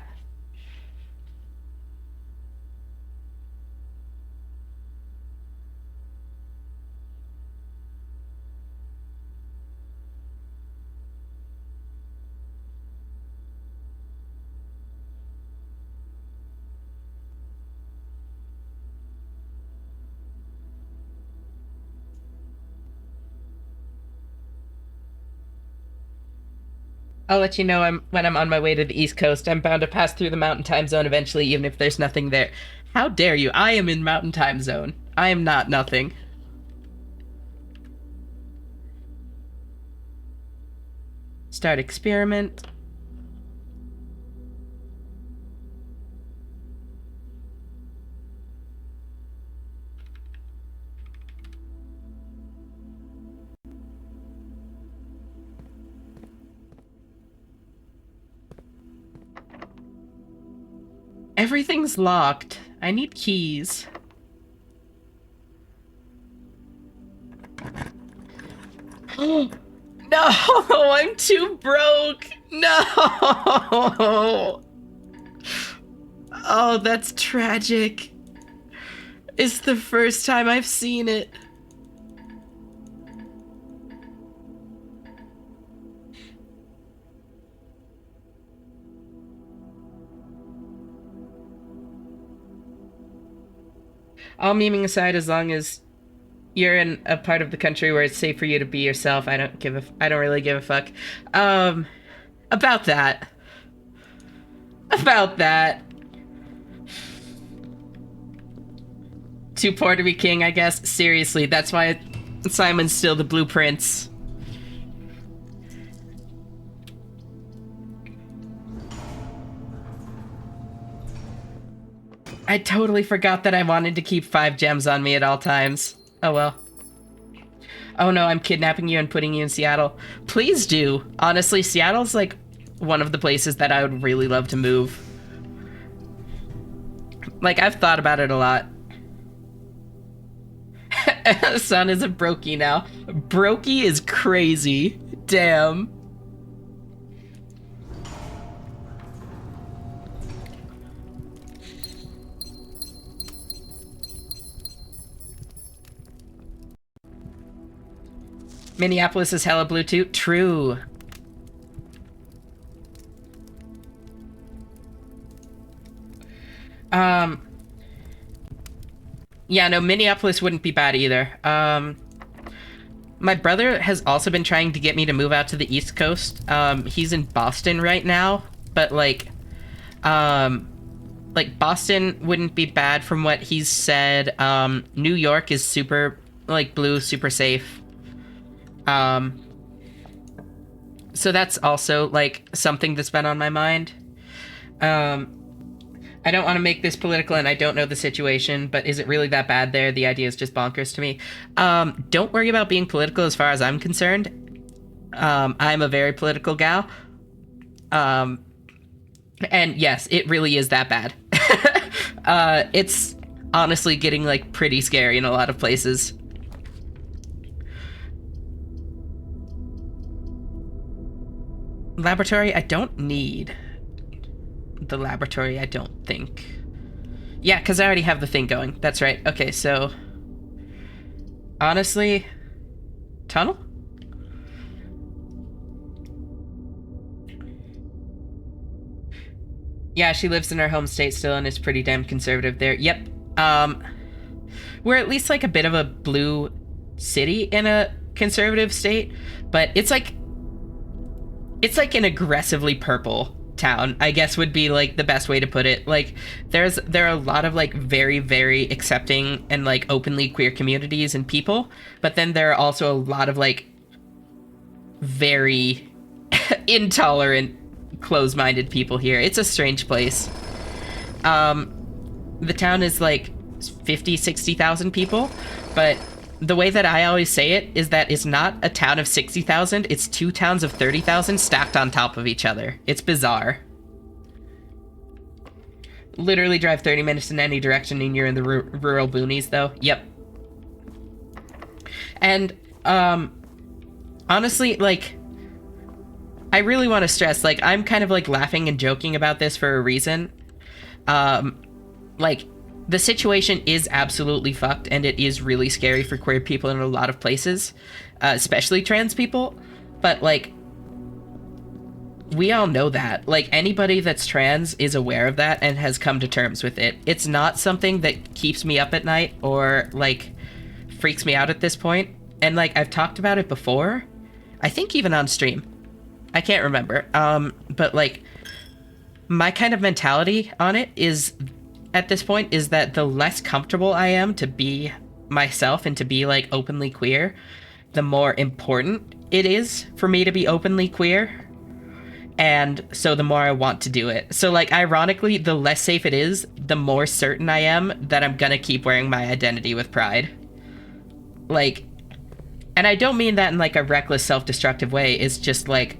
I'll let you know when I'm on my way to the East Coast. I'm bound to pass through the Mountain Time Zone eventually, even if there's nothing there. How dare you? I am in Mountain Time Zone. I am not nothing. Start experiment. Everything's locked. I need keys. No, I'm too broke. No. Oh, that's tragic. It's the first time I've seen it. All memeing aside, as long as you're in a part of the country where it's safe for you to be yourself, I don't really give a fuck. About that. Too poor to be king, I guess. Seriously, that's why Simon's still the Blue Prince. I totally forgot that I wanted to keep 5 gems on me at all times. Oh well. Oh no, I'm kidnapping you and putting you in Seattle. Please do. Honestly, Seattle's like one of the places that I would really love to move. Like, I've thought about it a lot. Son is a brokey now. Brokey is crazy. Damn. Minneapolis is hella blue too. True. Yeah, no, Minneapolis wouldn't be bad either. My brother has also been trying to get me to move out to the East Coast. He's in Boston right now, but like Boston wouldn't be bad from what he's said. New York is super, like, blue, super safe. So that's also, like, something that's been on my mind. I don't want to make this political and I don't know the situation, but is it really that bad there? The idea is just bonkers to me. Don't worry about being political as far as I'm concerned. I'm a very political gal. And yes, it really is that bad. It's honestly getting, like, pretty scary in a lot of places. Laboratory, I don't need the laboratory, I don't think. Yeah, because I already have the thing going. That's right. Okay, so honestly, tunnel? Yeah, she lives in her home state still and is pretty damn conservative there. Yep. We're at least like a bit of a blue city in a conservative state, but it's like an aggressively purple town, I guess would be like the best way to put it. Like there are a lot of like very, very accepting and like openly queer communities and people, but then there are also a lot of like very intolerant, close-minded people here. It's a strange place. The town is like 50,000-60,000 people, but the way that I always say it is that it's not a town of 60,000, it's 2 towns of 30,000 stacked on top of each other. It's bizarre. Literally drive 30 minutes in any direction and you're in the rural boonies, though. Yep. And, honestly, like, I really want to stress, like, I'm kind of, like, laughing and joking about this for a reason. Like, the situation is absolutely fucked, and it is really scary for queer people in a lot of places, especially trans people, but, like, we all know that. Like, anybody that's trans is aware of that and has come to terms with it. It's not something that keeps me up at night or, like, freaks me out at this point, and, like, I've talked about it before, I think even on stream. I can't remember. But like, my kind of mentality on it is, at this point, is that the less comfortable I am to be myself and to be like openly queer, the more important it is for me to be openly queer. And so the more I want to do it. So like, ironically, the less safe it is, the more certain I am that I'm gonna keep wearing my identity with pride. Like, and I don't mean that in like a reckless, self-destructive way. It's just like,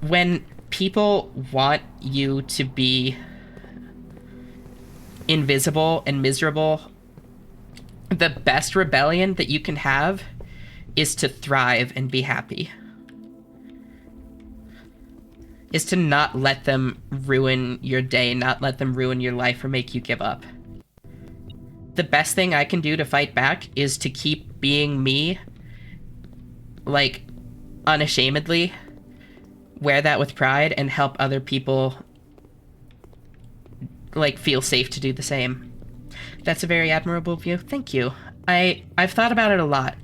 when people want you to be invisible and miserable, the best rebellion that you can have is to thrive and be happy. Is to not let them ruin your day, not let them ruin your life or make you give up. The best thing I can do to fight back is to keep being me, like, unashamedly, wear that with pride, and help other people, like, feel safe to do the same. That's a very admirable view. Thank you. I've thought about it a lot.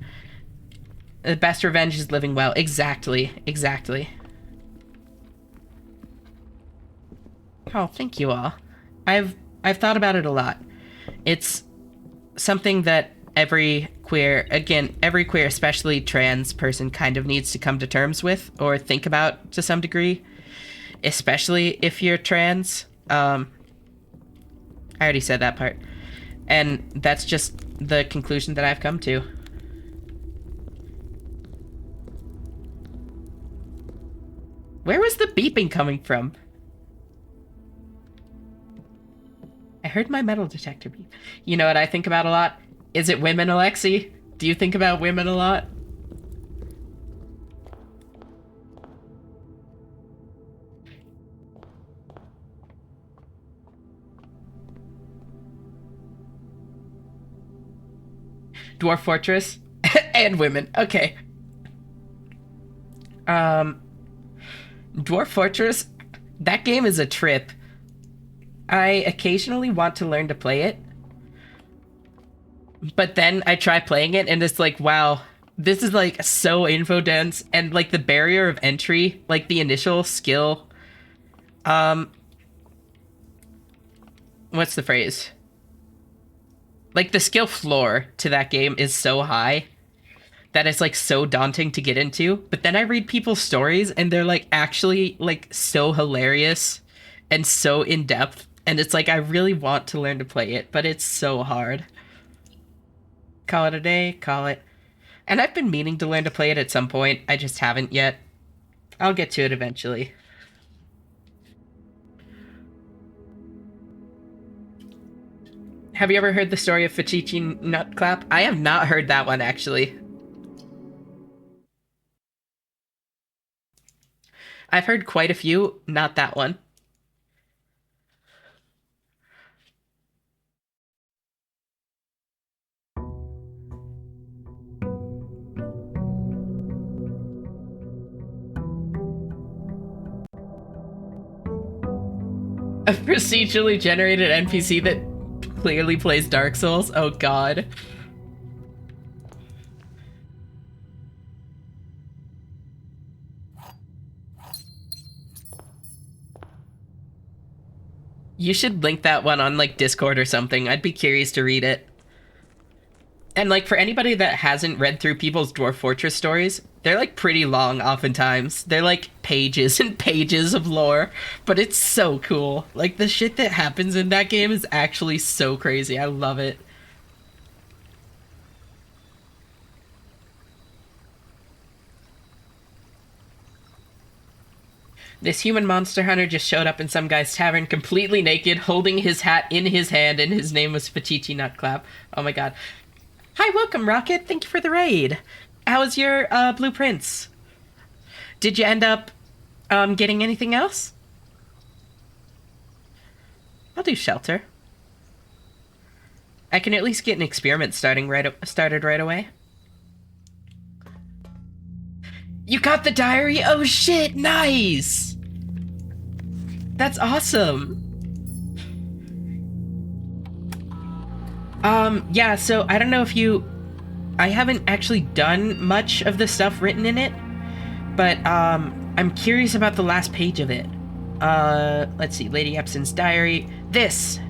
The best revenge is living well. Exactly. Exactly. Oh, thank you all. I've thought about it a lot. It's something that every queer, especially trans person, kind of needs to come to terms with or think about to some degree, especially if you're trans. I already said that part. And that's just the conclusion that I've come to. Where was the beeping coming from? I heard my metal detector beep. You know what I think about a lot? Is it women, Alexi? Do you think about women a lot? Dwarf Fortress? And women. Okay. Dwarf Fortress? That game is a trip. I occasionally want to learn to play it. But then I try playing it and it's like, wow, this is like so info dense, and like the barrier of entry, like the initial skill, what's the phrase? Like the skill floor to that game is so high that it's like so daunting to get into. But then I read people's stories and they're like actually like so hilarious and so in depth. And it's like, I really want to learn to play it, but it's so hard. Call it a day, call it. And I've been meaning to learn to play it at some point. I just haven't yet. I'll get to it eventually. Have you ever heard the story of Fachichi Nutclap? I have not heard that one, actually. I've heard quite a few, not that one. A procedurally generated NPC that clearly plays Dark Souls? Oh god. You should link that one on like Discord or something. I'd be curious to read it. And like for anybody that hasn't read through people's Dwarf Fortress stories, they're like pretty long oftentimes. They're like pages and pages of lore, but it's so cool. Like the shit that happens in that game is actually so crazy. I love it. This human monster hunter just showed up in some guy's tavern completely naked, holding his hat in his hand, and his name was Fachichi Nutclap. Oh my god. Hi, welcome, Rocket. Thank you for the raid. How was your blueprints? Did you end up getting anything else? I'll do shelter. I can at least get an experiment started right away. You got the diary? Oh shit, nice! That's awesome. Yeah, so I don't know if you I haven't actually done much of the stuff written in it, but I'm curious about the last page of it. Let's see, Lady Epson's diary. This.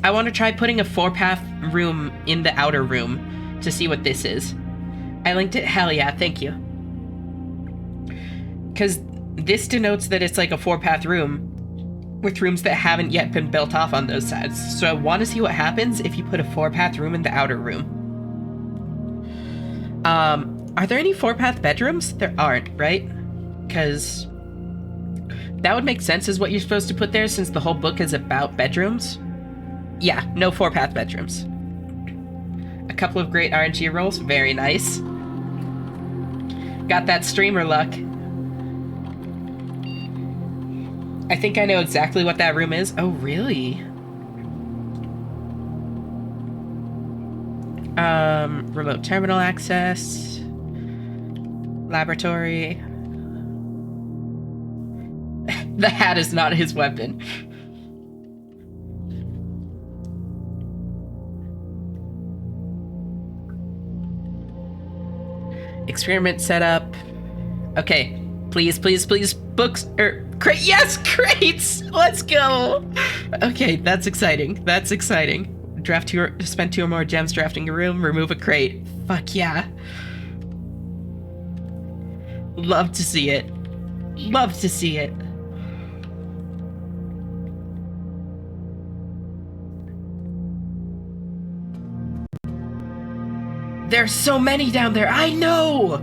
I want to try putting a 4-path room in the outer room to see what this is. I linked it. Hell yeah, thank you. Because this denotes that it's like a 4-path room with rooms that haven't yet been built off on those sides. So I want to see what happens if you put a 4-path room in the outer room. Are there any 4-path bedrooms? There aren't, right? Because that would make sense as what you're supposed to put there since the whole book is about bedrooms. Yeah, no 4-path bedrooms. A couple of great RNG rolls. Very nice. Got that streamer luck. I think I know exactly what that room is. Oh, really? Remote terminal access. Laboratory. The hat is not his weapon. Experiment setup. Okay. Please, please, please. Books. Crate. Yes, crates! Let's go! Okay, that's exciting. That's exciting. Spend 2 or more gems drafting a room. Remove a crate. Fuck yeah. Love to see it. Love to see it. There's so many down there. I know!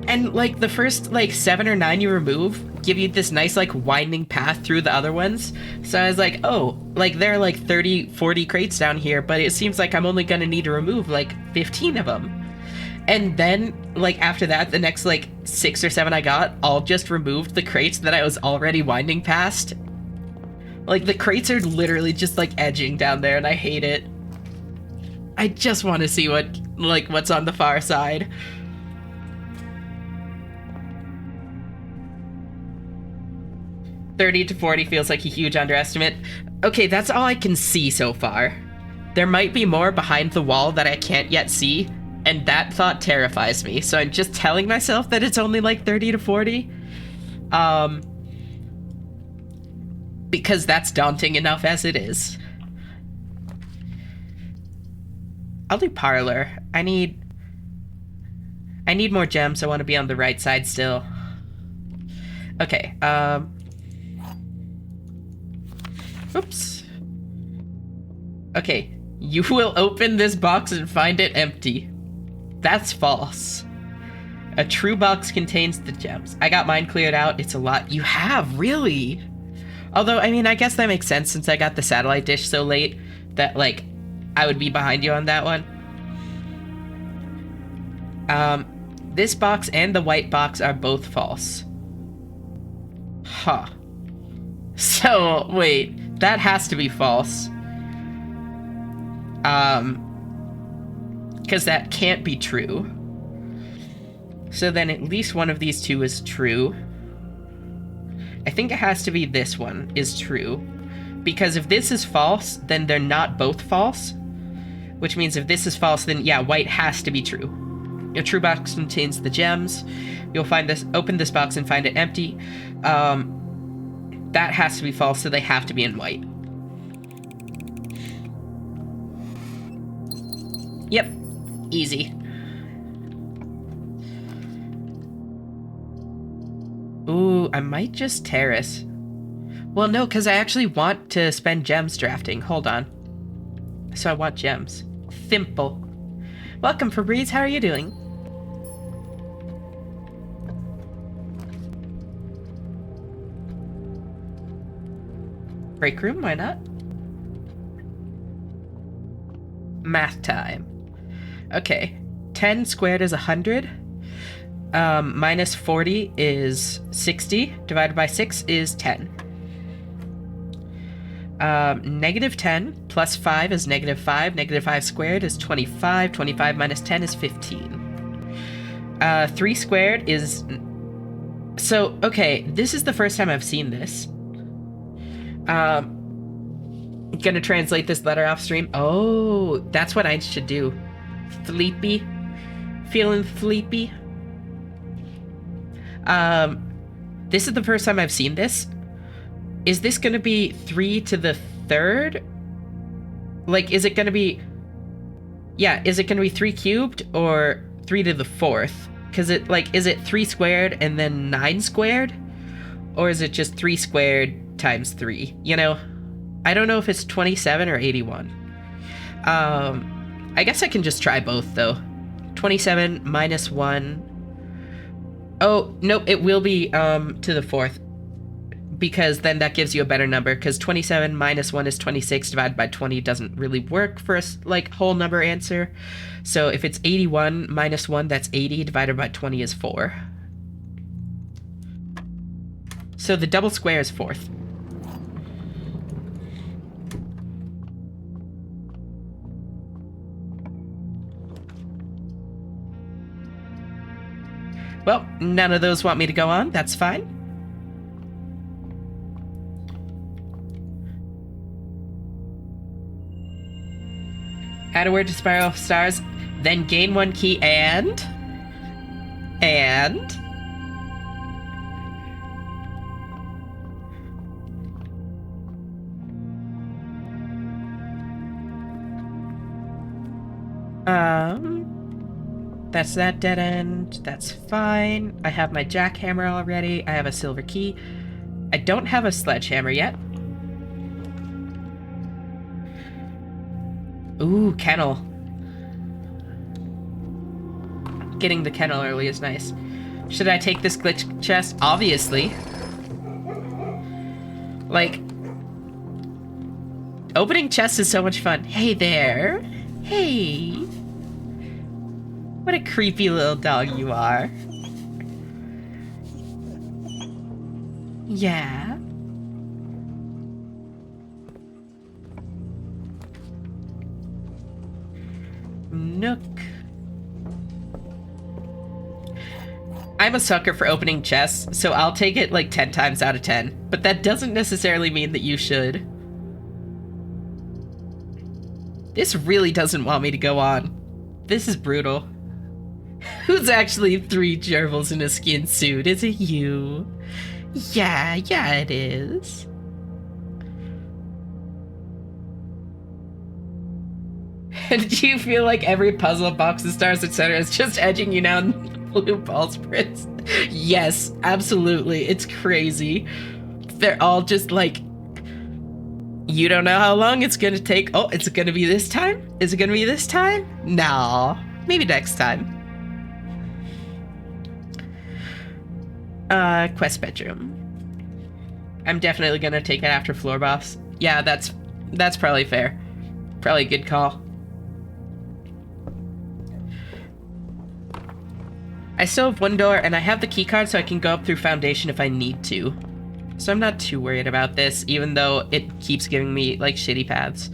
And, like, the first, like, 7 or 9 you remove give you this nice, like, winding path through the other ones. So I was like, oh, like, there are, like, 30, 40 crates down here, but it seems like I'm only gonna need to remove, like, 15 of them. And then, like, after that, the next, like, 6 or 7 I got all just removed the crates that I was already winding past. Like, the crates are literally just, like, edging down there, and I hate it. I just want to see what's on the far side. $30 to $40 feels like a huge underestimate. Okay, that's all I can see so far. There might be more behind the wall that I can't yet see, and that thought terrifies me. So I'm just telling myself that it's only like 30 to 40. Because that's daunting enough as it is. I'll do parlor. I need more gems. I want to be on the right side still. Okay, oops. Okay, you will open this box and find it empty. That's false. A true box contains the gems. I got mine cleared out. It's a lot. You have, really? Although, I mean, I guess that makes sense since I got the satellite dish so late that, like, I would be behind you on that one. This box and the white box are both false. Huh. So, wait. That has to be false. Because that can't be true. So then at least one of these two is true. I think it has to be this one is true. Because if this is false, then they're not both false. Which means if this is false, then yeah, white has to be true. Your true box contains the gems. You'll find this, open this box and find it empty. That has to be false, so they have to be in white. Yep, easy. Ooh, I might just terrace. Well, no, because I actually want to spend gems drafting. Hold on. So I want gems. Thimple. Welcome, Febreze. How are you doing? Break room, why not? Math time. Okay. 10 squared is 100. Minus 40 is 60. Divided by 6 is 10. Negative 10 plus 5 is negative 5. Negative 5 squared is 25. 25 minus 10 is 15. 3 squared is... So, okay, this is the first time I've seen this. Gonna translate this letter off stream. Oh, that's what I should do. Sleepy. Feeling sleepy. This is the first time I've seen this. Is this gonna be 3 to the 3rd? Like, is it gonna be... Yeah, is it gonna be 3 cubed or 3 to the 4th? Because it, like, is it 3 squared and then 9 squared? Or is it just 3 squared times 3? You know? I don't know if it's 27 or 81. I guess I can just try both, though. 27 minus 1. Oh, nope, it will be to the 4th. Because then that gives you a better number, because 27 minus 1 is 26, divided by 20 doesn't really work for a, like, whole number answer. So if it's 81 minus 1, that's 80, divided by 20 is 4. So the double square is 4th. Well, none of those want me to go on, that's fine. Add a word to Spiral of Stars, then gain 1 key and... That's that dead end. That's fine. I have my jackhammer already. I have a silver key. I don't have a sledgehammer yet. Ooh, kennel. Getting the kennel early is nice. Should I take this glitch chest? Obviously. Like, opening chests is so much fun. Hey there. Hey. What a creepy little dog you are. Yeah. Nook. I'm a sucker for opening chests, so I'll take it like 10 times out of 10. But that doesn't necessarily mean that you should. This really doesn't want me to go on. This is brutal. Who's actually 3 gerbils in a skin suit? Is it you? Yeah, it is. And do you feel like every puzzle, boxes, stars, etc. is just edging you down blue ball sprints? Yes, absolutely. It's crazy. They're all just like, you don't know how long it's gonna take. Oh, is it gonna be this time? Is it gonna be this time? No. Maybe next time. Quest bedroom. I'm definitely gonna take it after floor boss. Yeah, that's probably fair. Probably a good call. I still have 1 door, and I have the key card so I can go up through Foundation if I need to. So I'm not too worried about this, even though it keeps giving me, like, shitty paths.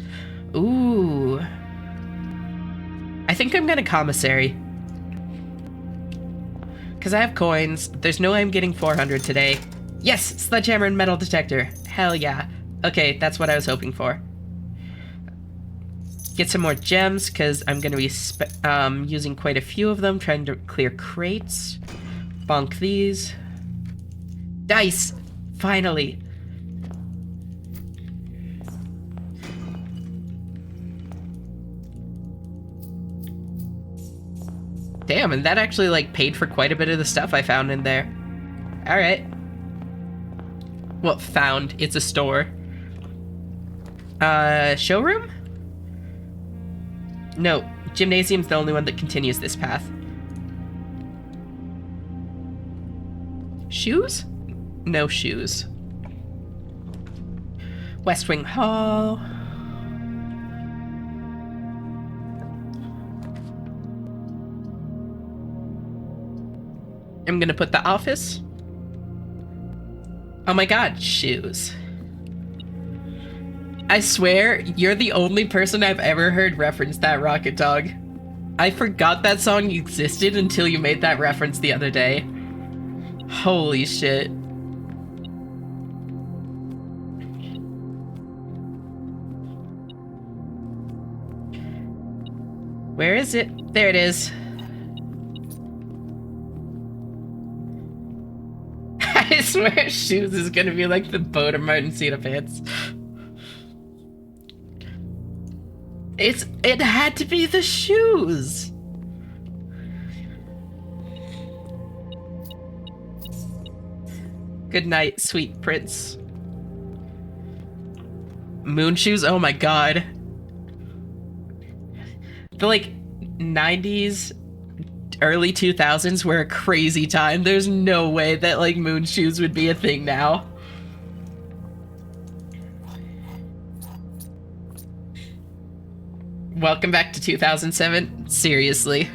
Ooh. I think I'm gonna Commissary. Because I have coins. There's no way I'm getting 400 today. Yes! Sledgehammer and metal detector. Hell yeah. Okay, that's what I was hoping for. Get some more gems, because I'm going to be using quite a few of them, trying to clear crates. Bonk these. Dice! Finally! Damn, and that actually, like, paid for quite a bit of the stuff I found in there. Alright. Well, found. It's a store. Showroom? No, Gymnasium's the only one that continues this path. Shoes? No shoes. West Wing Hall. I'm gonna put the office. Oh my god, shoes. I swear, you're the only person I've ever heard reference that, Rocket Dog. I forgot that song existed until you made that reference the other day. Holy shit. Where is it? There it is. I swear shoes is gonna be like the boat of Martin Cena pants. It had to be the shoes. Good night, sweet prince. Moon shoes? Oh my god. The like 90s, early 2000s were a crazy time. There's no way that like moon shoes would be a thing now. Welcome back to 2007. Seriously.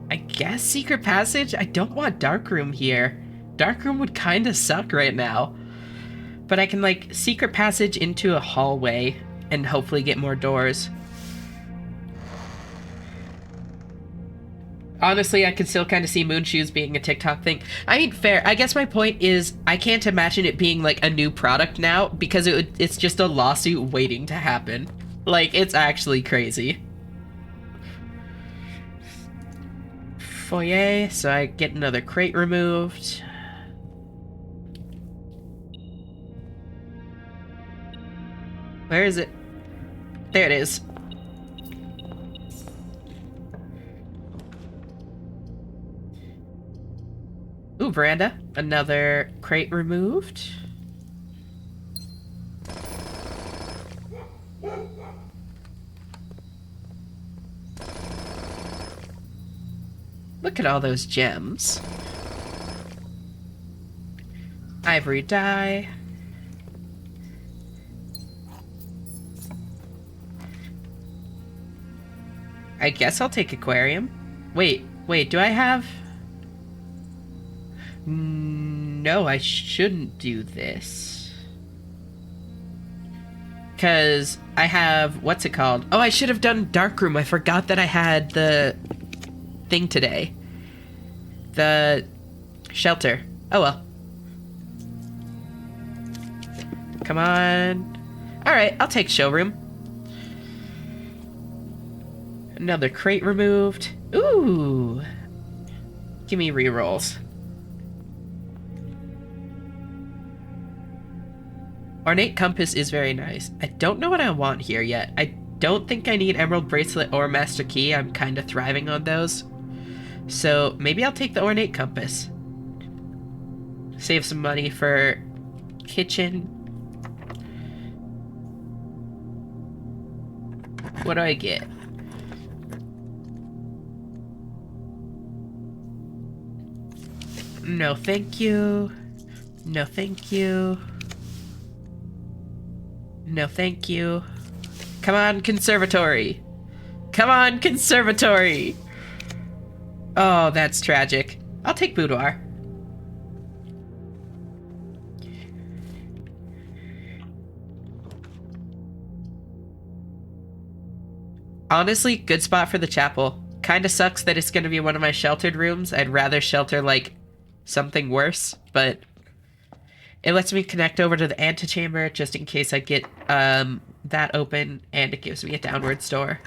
I guess secret passage? I don't want dark room here. Dark room would kind of suck right now. But I can like secret passage into a hallway and hopefully get more doors. Honestly, I could still kind of see moon shoes being a TikTok thing. I mean, fair. I guess my point is I can't imagine it being like a new product now because it's just a lawsuit waiting to happen. Like, it's actually crazy. Foyer, so I get another crate removed. Where is it? There it is. Ooh, veranda. Another crate removed. Look at all those gems. Ivory dye. I guess I'll take aquarium. Wait, do I have... No, I shouldn't do this. Because I have... What's it called? Oh, I should have done darkroom. I forgot that I had the thing today. The shelter. Oh well. Come on. Alright, I'll take showroom. Another crate removed. Ooh. Give me rerolls. Ornate compass is very nice. I don't know what I want here yet. I don't think I need emerald bracelet or master key. I'm kind of thriving on those. So maybe I'll take the ornate compass. Save some money for kitchen. What do I get? No, thank you. No, thank you. No, thank you. Come on, conservatory. Come on, conservatory. Oh, that's tragic. I'll take boudoir. Honestly, good spot for the chapel. Kinda sucks that it's gonna be one of my sheltered rooms. I'd rather shelter, like, something worse, but it lets me connect over to the antechamber just in case I get that open, and it gives me a downwards door.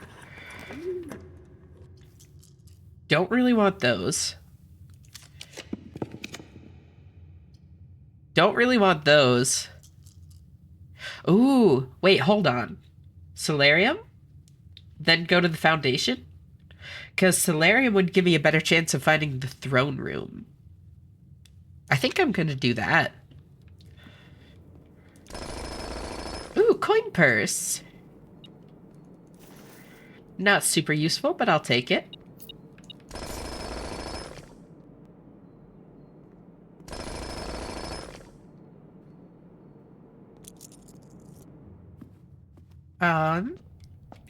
Don't really want those. Don't really want those. Ooh, wait, hold on. Solarium? Then go to the foundation? Because solarium would give me a better chance of finding the throne room. I think I'm gonna do that. Ooh, coin purse. Not super useful, but I'll take it.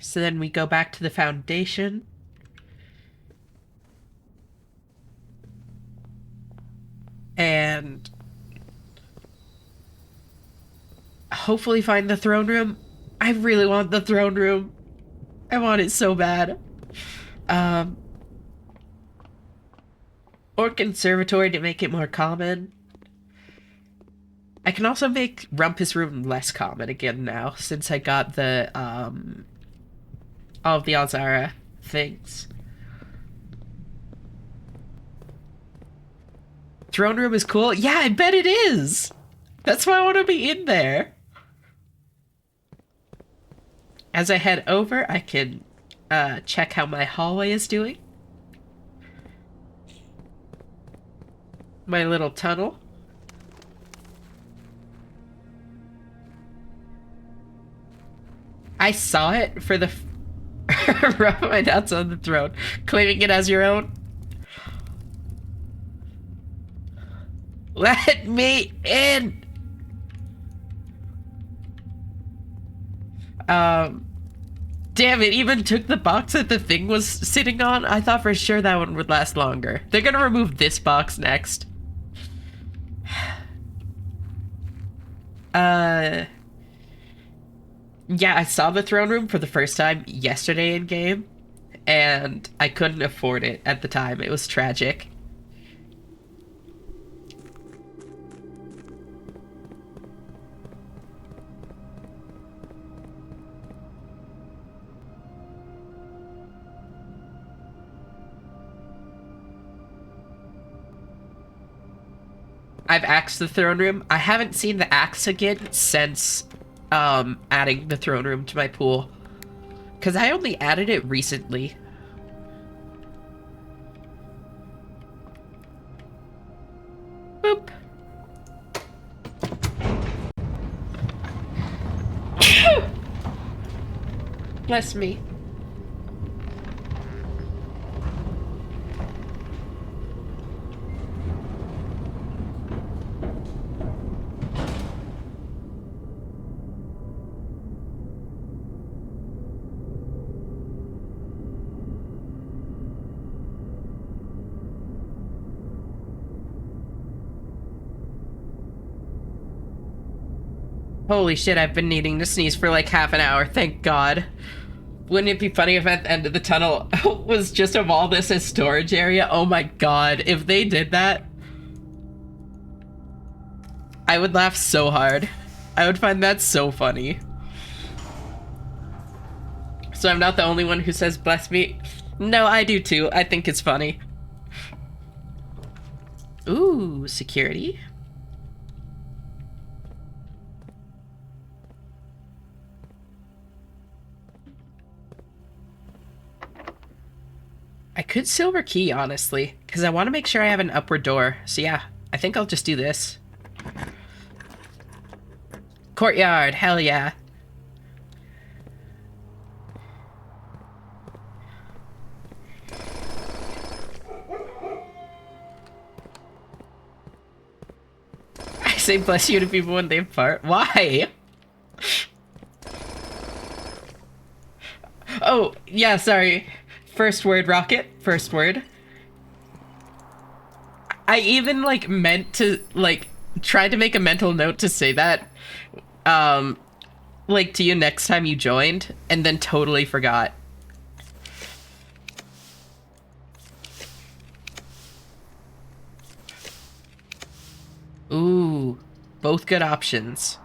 So then we go back to the foundation. And hopefully find the throne room. I really want the throne room. I want it so bad. Or conservatory to make it more common. I can also make Rumpus Room less common again now, since I got the, all of the Alzara things. Throne Room is cool? Yeah, I bet it is! That's why I want to be in there. As I head over, I can, check how my hallway is doing. My little tunnel. I saw it for the rub my nuts on the throne, claiming it as your own. Let me in. Damn, it even took the box that the thing was sitting on. I thought for sure that one would last longer. They're gonna remove this box next. Yeah, I saw the throne room for the first time yesterday in game, and I couldn't afford it at the time. It was tragic. I've axed the throne room. I haven't seen the axe again since adding the throne room to my pool, because I only added it recently. Boop. Bless me. Holy shit, I've been needing to sneeze for like half an hour, thank God. Wouldn't it be funny if at the end of the tunnel was just a wall that says storage area? Oh my God, if they did that, I would laugh so hard. I would find that so funny. So I'm not the only one who says bless me. No, I do too. I think it's funny. Ooh, security. I could silver key, honestly, because I want to make sure I have an upward door. So yeah, I think I'll just do this. Courtyard, hell yeah. I say bless you to people when they fart. Why? Oh, yeah, sorry. First word, Rocket. First word. I even, like, meant to, like, try to make a mental note to say that, like, to you next time you joined, and then totally forgot. Ooh, both good options.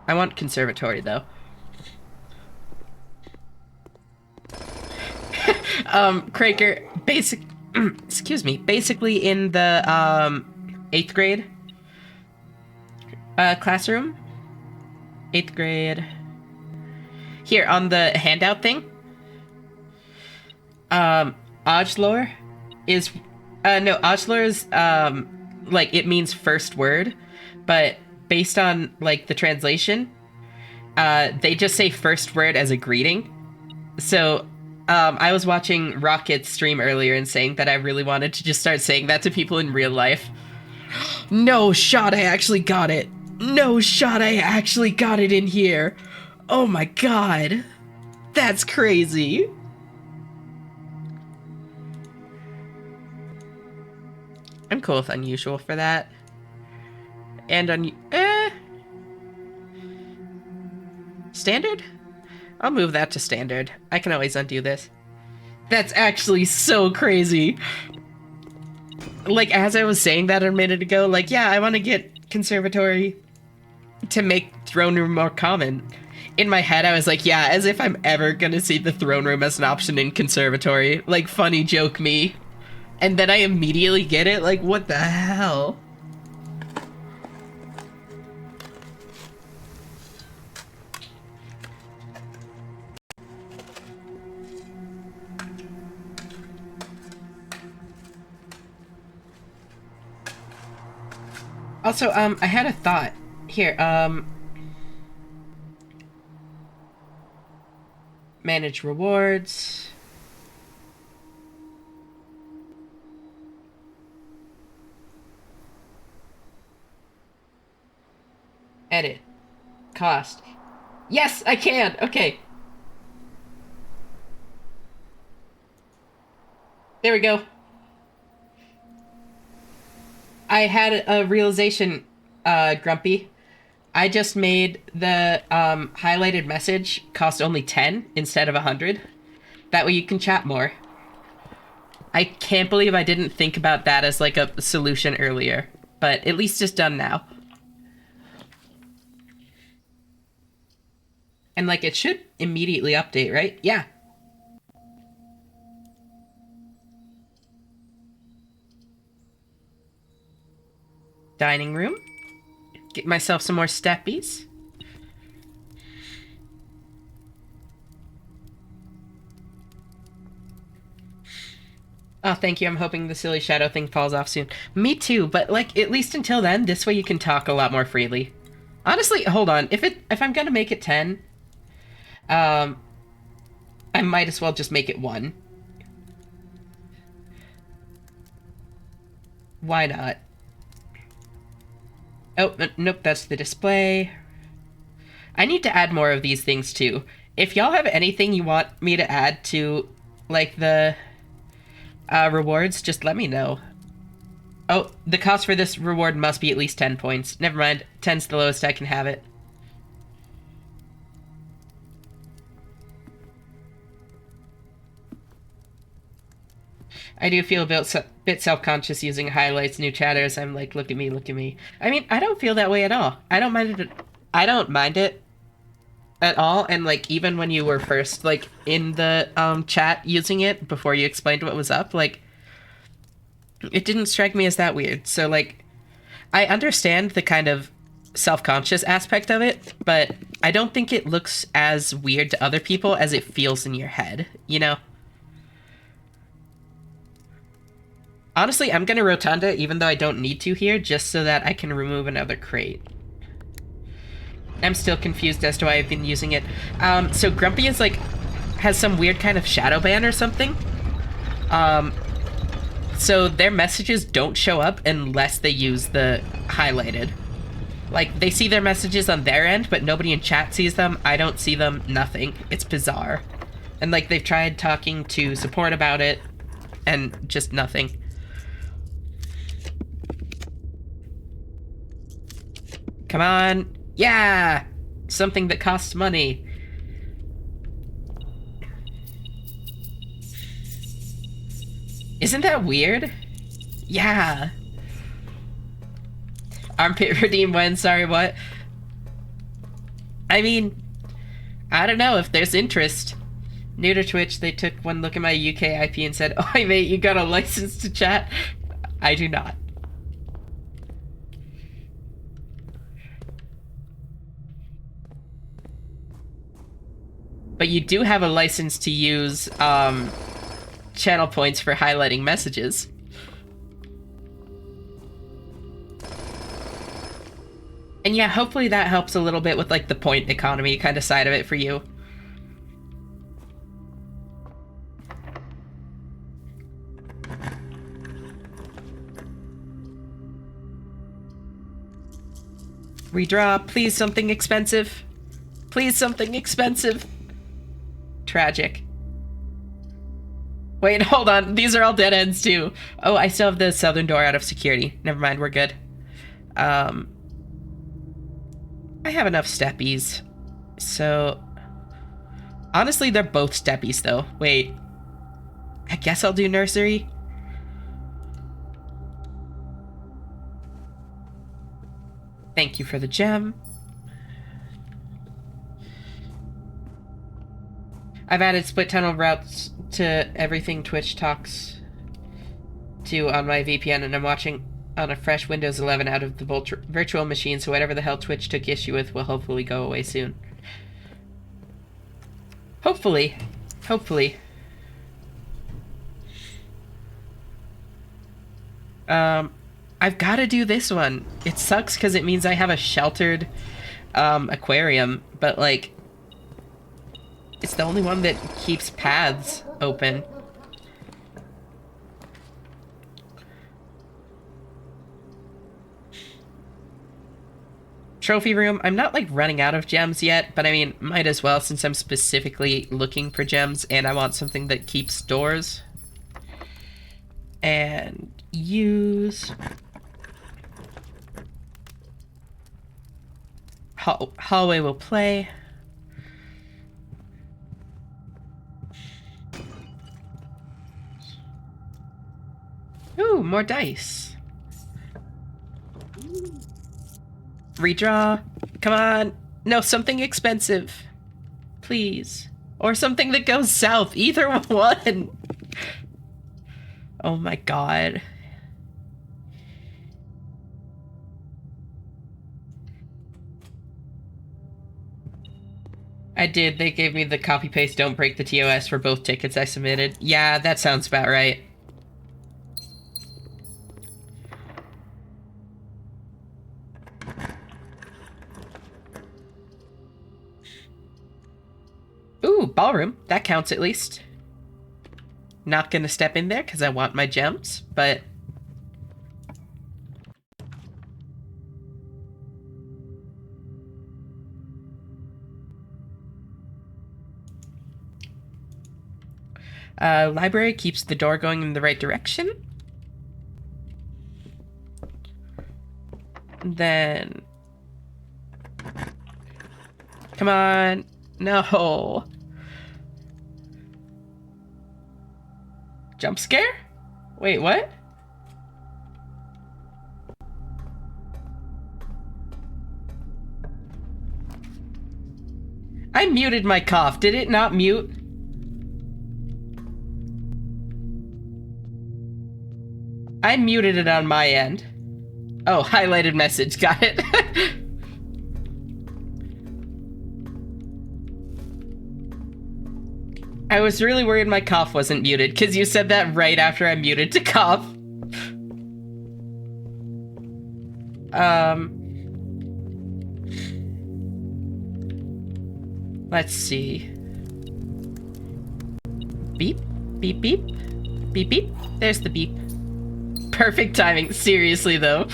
I want conservatory, though. Craker, excuse me, basically in the, 8th grade, classroom. 8th grade. Here, on the handout thing. Ojlor is, no, Ojlor is, like, it means first word, but based on, like, the translation, they just say first word as a greeting. So, I was watching Rocket's stream earlier and saying that I really wanted to just start saying that to people in real life. No shot, I actually got it. No shot, I actually got it in here. Oh my God. That's crazy. I'm cool with unusual for that. And standard? I'll move that to standard. I can always undo this. That's actually so crazy. Like, as I was saying that a minute ago, like, yeah, I want to get conservatory. to make throne room more common. In my head, I was like, yeah, as if I'm ever gonna see the throne room as an option in conservatory. Like, funny joke me. And then I immediately get it, like, what the hell? Also, I had a thought. Here, manage rewards. Edit. Cost. Yes, I can! Okay. There we go. I had a realization, Grumpy. I just made the highlighted message cost only 10 instead of 100. That way you can chat more. I can't believe I didn't think about that as like a solution earlier, but at least it's done now. And like it should immediately update, right? Yeah. Dining room. Get myself some more steppies. Oh, thank you. I'm hoping the silly shadow thing falls off soon. Me too, but like at least until then, this way you can talk a lot more freely. Honestly, hold on. If I'm gonna make it 10, I might as well just make it 1. Why not? Oh, nope, that's the display. I need to add more of these things too. If y'all have anything you want me to add to, like, the rewards, just let me know. Oh, the cost for this reward must be at least 10 points. Never mind, 10's the lowest I can have it. I do feel a bit self-conscious using highlights, new chatters. I'm like, look at me, look at me. I mean, I don't feel that way at all. I don't mind it at all. And like, even when you were first like in the chat using it before you explained what was up, like, it didn't strike me as that weird. So like, I understand the kind of self-conscious aspect of it, but I don't think it looks as weird to other people as it feels in your head, you know? Honestly, I'm gonna Rotunda, even though I don't need to here, just so that I can remove another crate. I'm still confused as to why I've been using it. So Grumpy is like, has some weird kind of shadow ban or something. So their messages don't show up unless they use the highlighted. Like, they see their messages on their end, but nobody in chat sees them. I don't see them, nothing. It's bizarre. And like, they've tried talking to support about it, and just nothing. Come on. Yeah! Something that costs money. Isn't that weird? Yeah. Armpit redeem when? Sorry, what? I mean, I don't know if there's interest. New to Twitch, they took one look at my UK IP and said, "Oh, mate, you got a license to chat?" I do not. But you do have a license to use channel points for highlighting messages. And yeah, hopefully that helps a little bit with like the point economy kind of side of it for you. Redraw, please something expensive. Please something expensive. Tragic. Wait, hold on. These are all dead ends too. Oh, I still have the southern door out of security. Never mind, we're good. I have enough steppies. So, honestly, they're both steppies though. Wait. I guess I'll do nursery. Thank you for the gem. I've added split tunnel routes to everything Twitch talks to on my VPN, and I'm watching on a fresh Windows 11 out of the virtual machine, so whatever the hell Twitch took issue with will hopefully go away soon. Hopefully. Hopefully. I've got to do this one. It sucks because it means I have a sheltered aquarium, but like it's the only one that keeps paths open. Trophy room. I'm not like running out of gems yet, but I mean, might as well since I'm specifically looking for gems and I want something that keeps doors. And use hallway will play. Ooh, more dice. Redraw. Come on. No, something expensive. Please. Or something that goes south. Either one. Oh my god. I did. They gave me the copy-paste don't break the TOS for both tickets I submitted. Yeah, that sounds about right. Ooh, ballroom. That counts at least. Not gonna step in there because I want my gems, but... library keeps the door going in the right direction. Then... Come on. No. Jump scare? Wait, what? I muted my cough. Did it not mute? I muted it on my end. Oh, highlighted message. Got it. I was really worried my cough wasn't muted, because you said that right after I muted to cough. Let's see. Beep, beep, beep, beep, beep. There's the beep. Perfect timing. Seriously, though.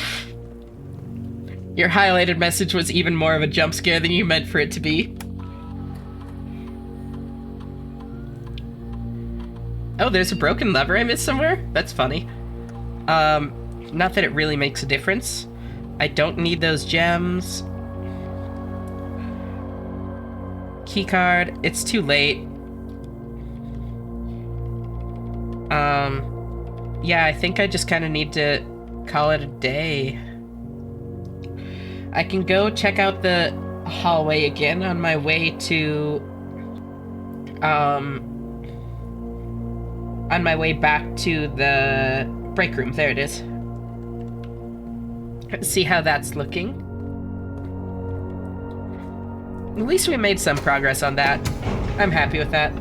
Your highlighted message was even more of a jump scare than you meant for it to be. Oh, there's a broken lever I missed somewhere? That's funny. Not that it really makes a difference. I don't need those gems. Keycard. It's too late. Yeah, I think I just kind of need to call it a day. I can go check out the hallway again on my way to, on my way back to the break room. There it is. See how that's looking. At least we made some progress on that. I'm happy with that.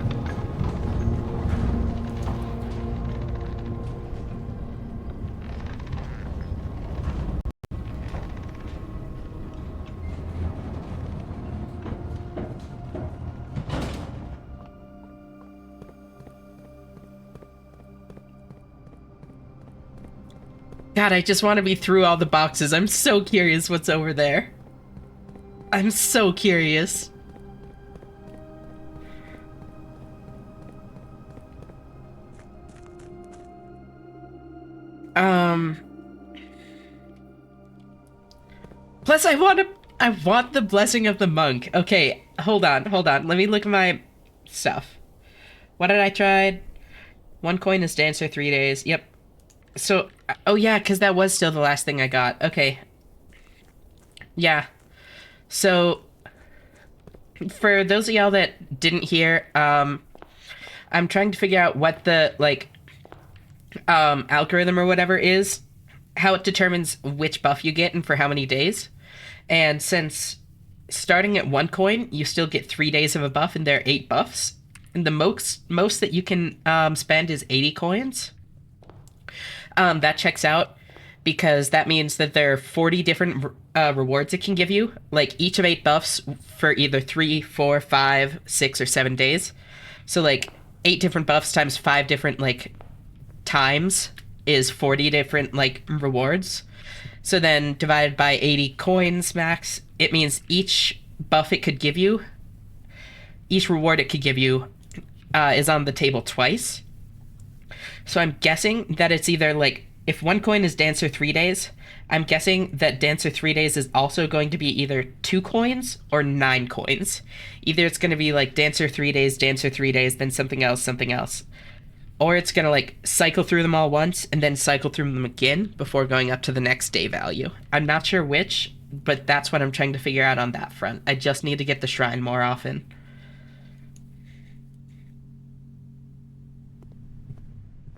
God, I just want to be through all the boxes. I'm so curious what's over there. I'm so curious. Plus I want the blessing of the monk. Okay, hold on. Let me look at my stuff. What did I try? 1 coin is dancer 3 days. Yep. So, oh yeah, because that was still the last thing I got. Okay. Yeah. So, for those of y'all that didn't hear, I'm trying to figure out what the, like, algorithm or whatever is, how it determines which buff you get and for how many days. And since starting at 1 coin, you still get 3 days of a buff, and there are 8 buffs. And the most that you can spend is 80 coins. That checks out, because that means that there are 40 different rewards it can give you, like each of 8 buffs for either 3, 4, 5, 6, or 7 days. So like 8 different buffs times 5 different like times is 40 different like rewards. So then divided by 80 coins max, it means each buff it could give you, each reward it could give you is on the table twice. So I'm guessing that it's either like, if 1 coin is Dancer 3 days, I'm guessing that Dancer 3 days is also going to be either 2 coins or 9 coins. Either it's going to be like Dancer 3 days, then something else. Or it's going to like cycle through them all once and then cycle through them again before going up to the next day value. I'm not sure which, but that's what I'm trying to figure out on that front. I just need to get the shrine more often.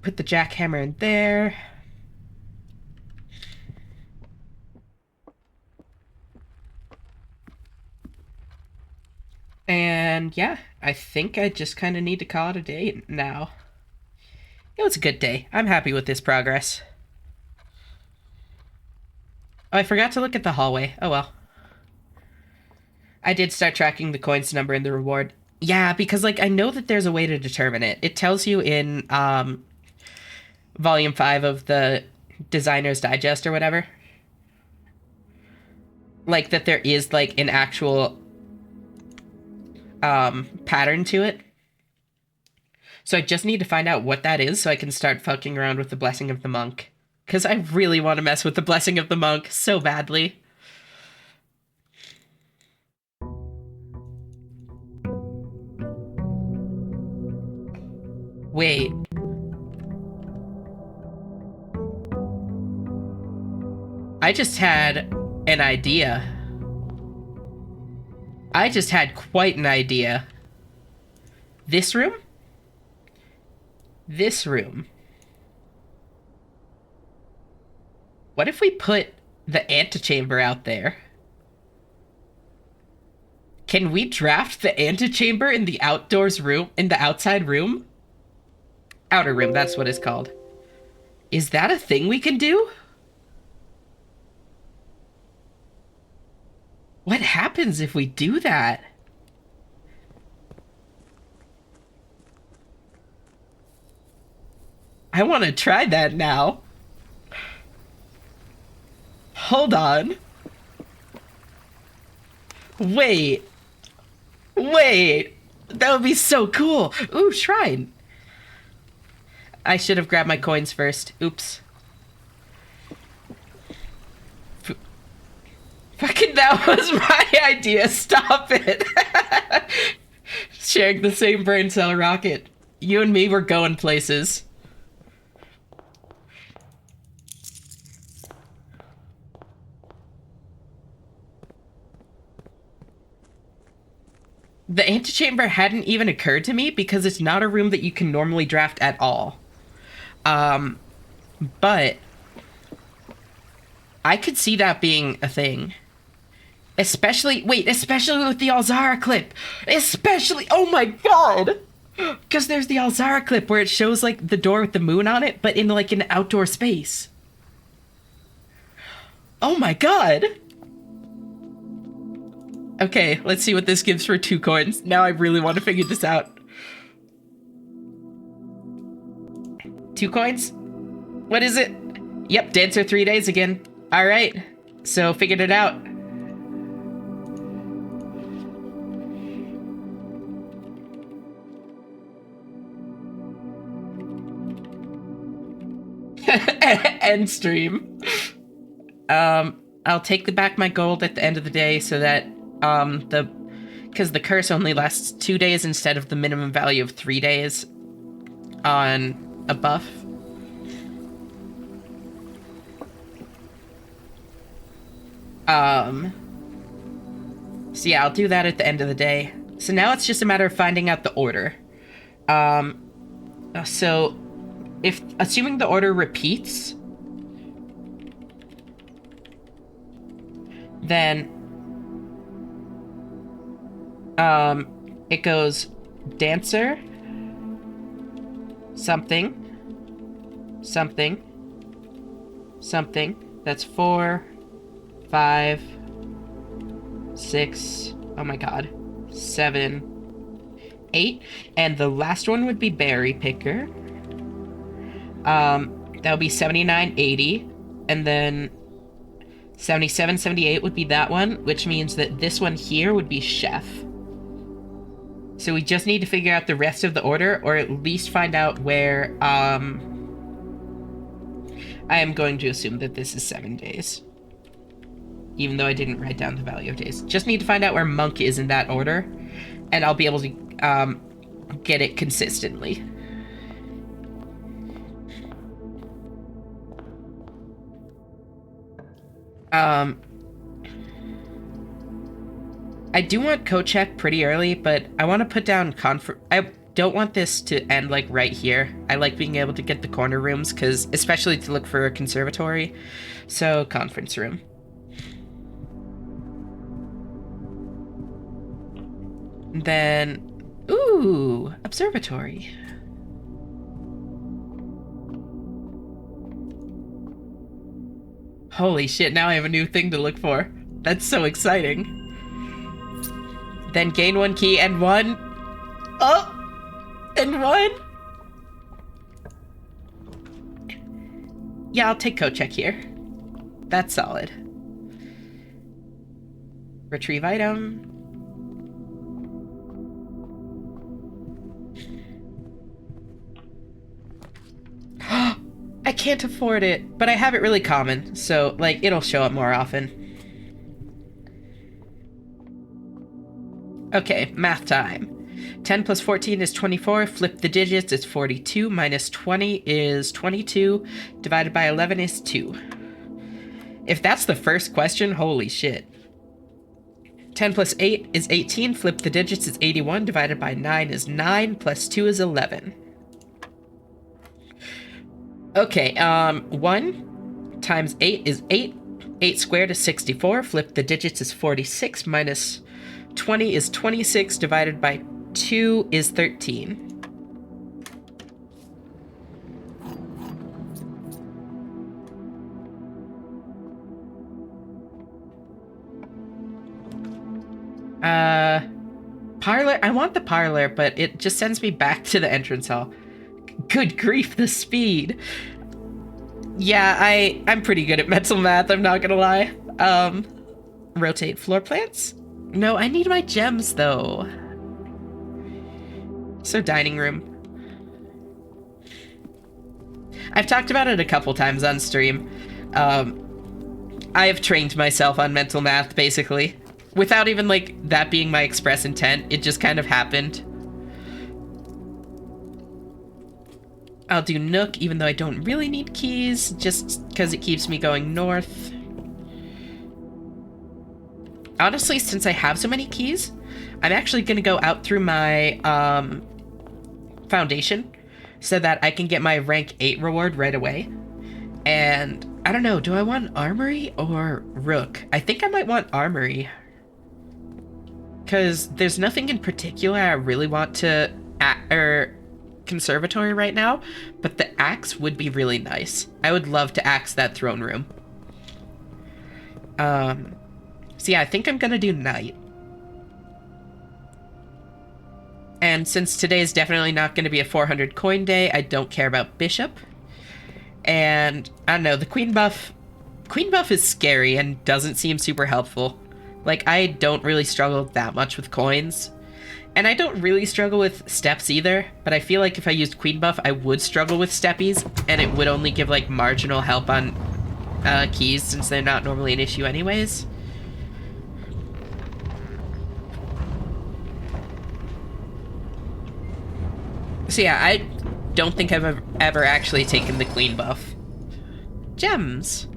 Put the jackhammer in there. And yeah, I think I just kind of need to call it a day now. It was a good day. I'm happy with this progress. Oh, I forgot to look at the hallway. Oh well. I did start tracking the coins number in the reward. Yeah, because like I know that there's a way to determine it. It tells you in Volume 5 of the Designer's Digest or whatever. Like that there is like an actual pattern to it. So I just need to find out what that is so I can start fucking around with the Blessing of the Monk. Because I really want to mess with the Blessing of the Monk so badly. Wait. I just had an idea. I just had quite an idea. This room? This room. What if we put the antechamber out there? Can we draft the antechamber in the outdoors room, in the outside room? Outer room, that's what it's called. Is that a thing we can do? What happens if we do that? I want to try that now. Hold on. Wait. That would be so cool. Ooh, shrine. I should have grabbed my coins first. Oops. Fucking that was my idea. Stop it. Sharing the same brain cell rocket. You and me were going places. The antechamber hadn't even occurred to me because it's not a room that you can normally draft at all. But I could see that being a thing. Especially with the Alzara clip. Oh my god! Because there's the Alzara clip where it shows, like, the door with the moon on it, but in, like, an outdoor space. Oh my god! Okay, let's see what this gives for 2 coins. Now I really want to figure this out. 2 coins? What is it? Yep, Dancer 3 days again. Alright, so figured it out. End stream. I'll take back my gold at the end of the day so that because the curse only lasts 2 days instead of the minimum value of 3 days on a buff. So yeah, I'll do that at the end of the day. So now it's just a matter of finding out the order. So, if assuming the order repeats, then it goes dancer, something, something, something. That's 4, 5, 6. Oh my god, 7, 8, and the last one would be berry picker. That would be 79, 80, and then 77, 78 would be that one, which means that this one here would be chef. So we just need to figure out the rest of the order, or at least find out where, I am going to assume that this is 7 days. Even though I didn't write down the value of days. Just need to find out where monk is in that order, and I'll be able to, get it consistently. I do want code check pretty early, but I want to put down I don't want this to end like right here. I like being able to get the corner rooms, because especially to look for a conservatory. So conference room. Then, ooh, observatory. Holy shit, now I have a new thing to look for. That's so exciting. Then gain 1 key and 1. Oh! And 1. Yeah, I'll take code check here. That's solid. Retrieve item. I can't afford it, but I have it really common, so, like, it'll show up more often. Okay, math time. 10 plus 14 is 24, flip the digits, it's 42, minus 20 is 22, divided by 11 is 2. If that's the first question, holy shit. 10 plus 8 is 18, flip the digits, it's 81, divided by 9 is 9, plus 2 is 11. Okay, 1 times 8 is 8. 8 squared is 64. Flip the digits is 46. Minus 20 is 26. Divided by 2 is 13. Parlor? I want the parlor, but it just sends me back to the entrance hall. Good grief, the speed. Yeah, I'm pretty good at mental math, I'm not gonna lie. Rotate floor plans? No, I need my gems, though. So, dining room. I've talked about it a couple times on stream. I have trained myself on mental math, basically. Without even, like, that being my express intent, it just kind of happened. I'll do Nook, even though I don't really need keys, just because it keeps me going north. Honestly, since I have so many keys, I'm actually going to go out through my foundation so that I can get my rank 8 reward right away. And I don't know, do I want Armory or Rook? I think I might want Armory. Because there's nothing in particular I really want to... Conservatory right now, but the axe would be really nice. I would love to axe that throne room. So yeah, I think I'm gonna do knight. And since today is definitely not gonna be a 400 coin day, I don't care about bishop. And I don't know, the queen buff is scary and doesn't seem super helpful. Like, I don't really struggle that much with coins. And I don't really struggle with steps either, but I feel like if I used queen buff, I would struggle with steppies, and it would only give, like, marginal help on keys, since they're not normally an issue anyways. So yeah, I don't think I've ever actually taken the queen buff. Gems.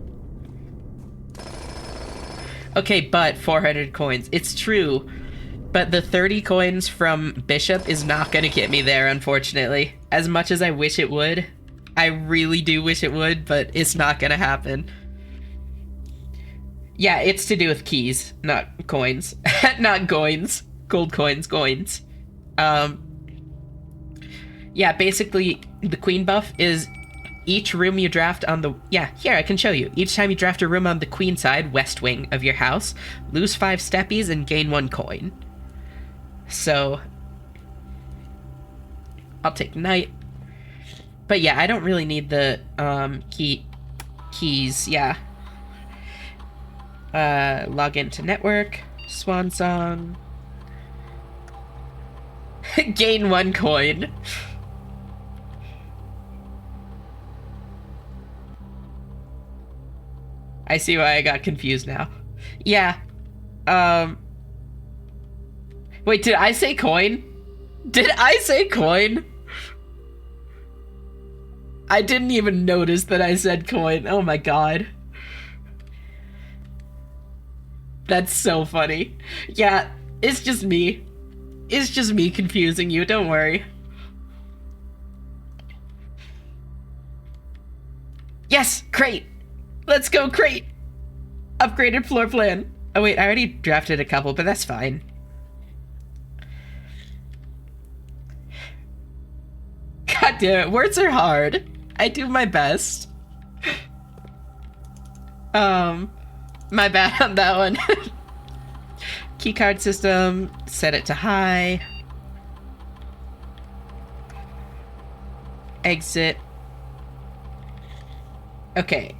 Okay, but 400 coins. It's true. But the 30 coins from Bishop is not gonna get me there, unfortunately. As much as I wish it would. I really do wish it would, but it's not gonna happen. Yeah, it's to do with keys, not coins. Not coins. Gold coins, coins. Yeah, basically, the queen buff is each room you draft on the... Yeah, here, I can show you. Each time you draft a room on the queen side, west wing of your house, lose 5 steppies and gain 1 coin. So, I'll take knight. But yeah, I don't really need the keys, yeah. Log into network, swan song. Gain 1 coin. I see why I got confused now. Yeah. Wait, did I say coin? Did I say coin? I didn't even notice that I said coin. Oh my god. That's so funny. Yeah, it's just me. It's just me confusing you, don't worry. Yes, crate! Let's go, crate! Upgraded floor plan. Oh wait, I already drafted a couple, but that's fine. God damn it, words are hard. I do my best. My bad on that one. Keycard system, set it to high. Exit. Okay,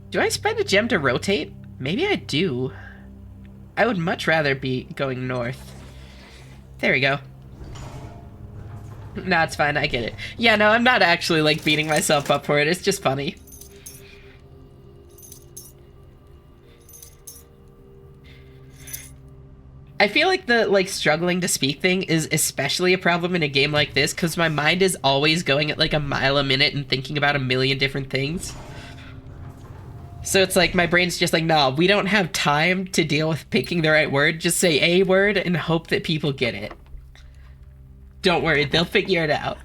do I spend a gem to rotate? Maybe I do. I would much rather be going north. There we go. Nah, it's fine, I get it. Yeah, no, I'm not actually, like, beating myself up for it, it's just funny. I feel like the, like, struggling to speak thing is especially a problem in a game like this, because my mind is always going at, like, a mile a minute and thinking about a million different things. So it's like, my brain's just like, nah, we don't have time to deal with picking the right word. Just say a word and hope that people get it. Don't worry, they'll figure it out.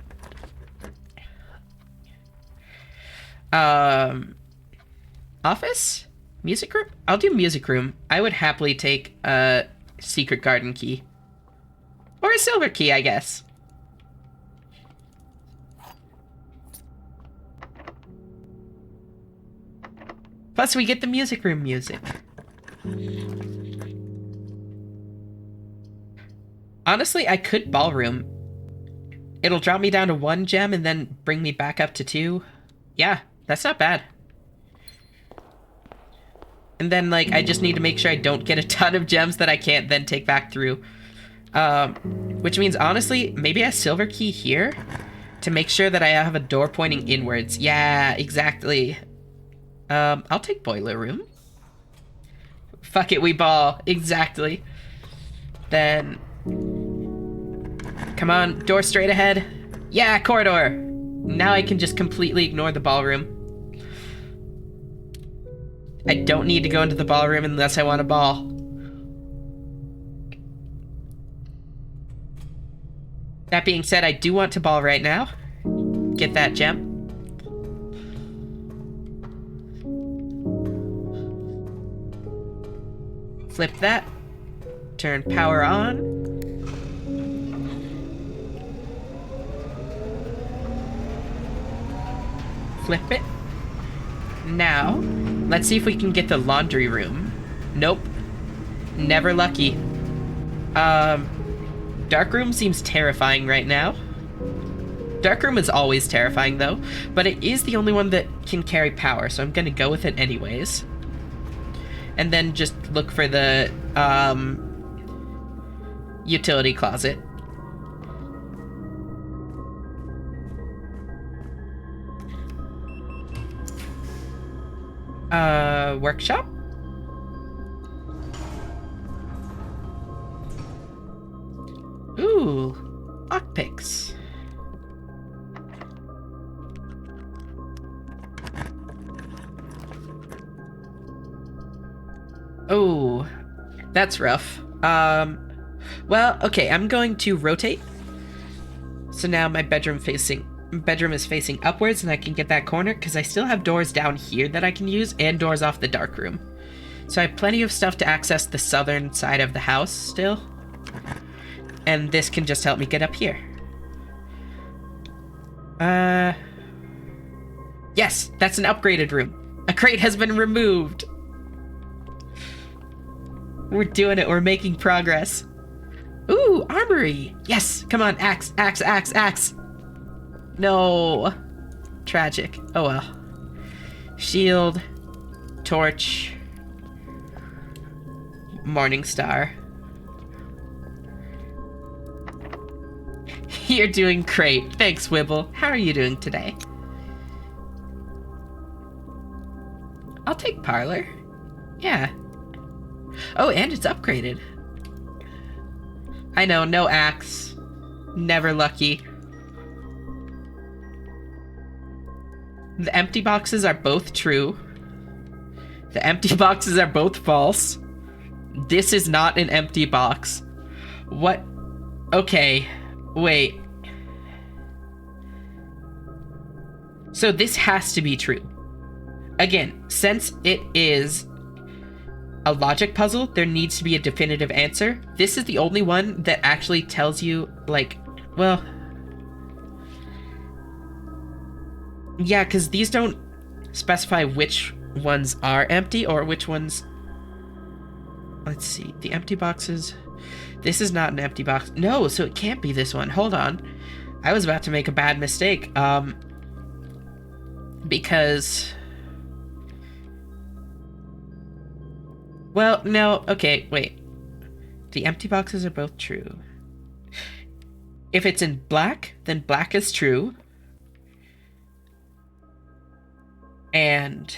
Office? Music room? I'll do music room. I would happily take a secret garden key. Or a silver key, I guess. Plus, we get the music room music. Honestly, I could ballroom. It'll drop me down to 1 gem and then bring me back up to 2. Yeah, that's not bad. And then, like, I just need to make sure I don't get a ton of gems that I can't then take back through. Which means, honestly, maybe a silver key here to make sure that I have a door pointing inwards. Yeah, exactly. I'll take boiler room. Fuck it, we ball. Exactly. Then... Come on, door straight ahead. Yeah, corridor! Now I can just completely ignore the ballroom. I don't need to go into the ballroom unless I want a ball. That being said, I do want to ball right now. Get that gem. Flip that. Turn power on. Flip it. Now, let's see if we can get the laundry room. Nope. Never lucky. Dark room seems terrifying right now. Dark room is always terrifying though, but it is the only one that can carry power, so I'm gonna go with it anyways. And then just look for the, utility closet. Workshop? Ooh, lockpicks. Oh, that's rough. Well, okay, I'm going to rotate. So now my bedroom is facing upwards, and I can get that corner because I still have doors down here that I can use and doors off the dark room. So I have plenty of stuff to access the southern side of the house still. And this can just help me get up here. Yes, that's an upgraded room. A crate has been removed. We're doing it. We're making progress. Ooh, armory. Yes, come on, axe, axe, axe, axe. No. Tragic. Oh well. Shield. Torch. Morning Star. You're doing great. Thanks, Wibble. How are you doing today? I'll take Parlor. Yeah. Oh, and it's upgraded. I know, no axe. Never lucky. The empty boxes are both true. The empty boxes are both false. This is not an empty box. What? Okay, wait. So this has to be true. Again, since it is a logic puzzle, there needs to be a definitive answer. This is the only one that actually tells you, like, well... Yeah, because these don't specify which ones are empty or which ones... Let's see, the empty boxes... This is not an empty box. No, so it can't be this one. Hold on. I was about to make a bad mistake. Because... Well, no, okay, wait. The empty boxes are both true. If it's in black, then black is true. And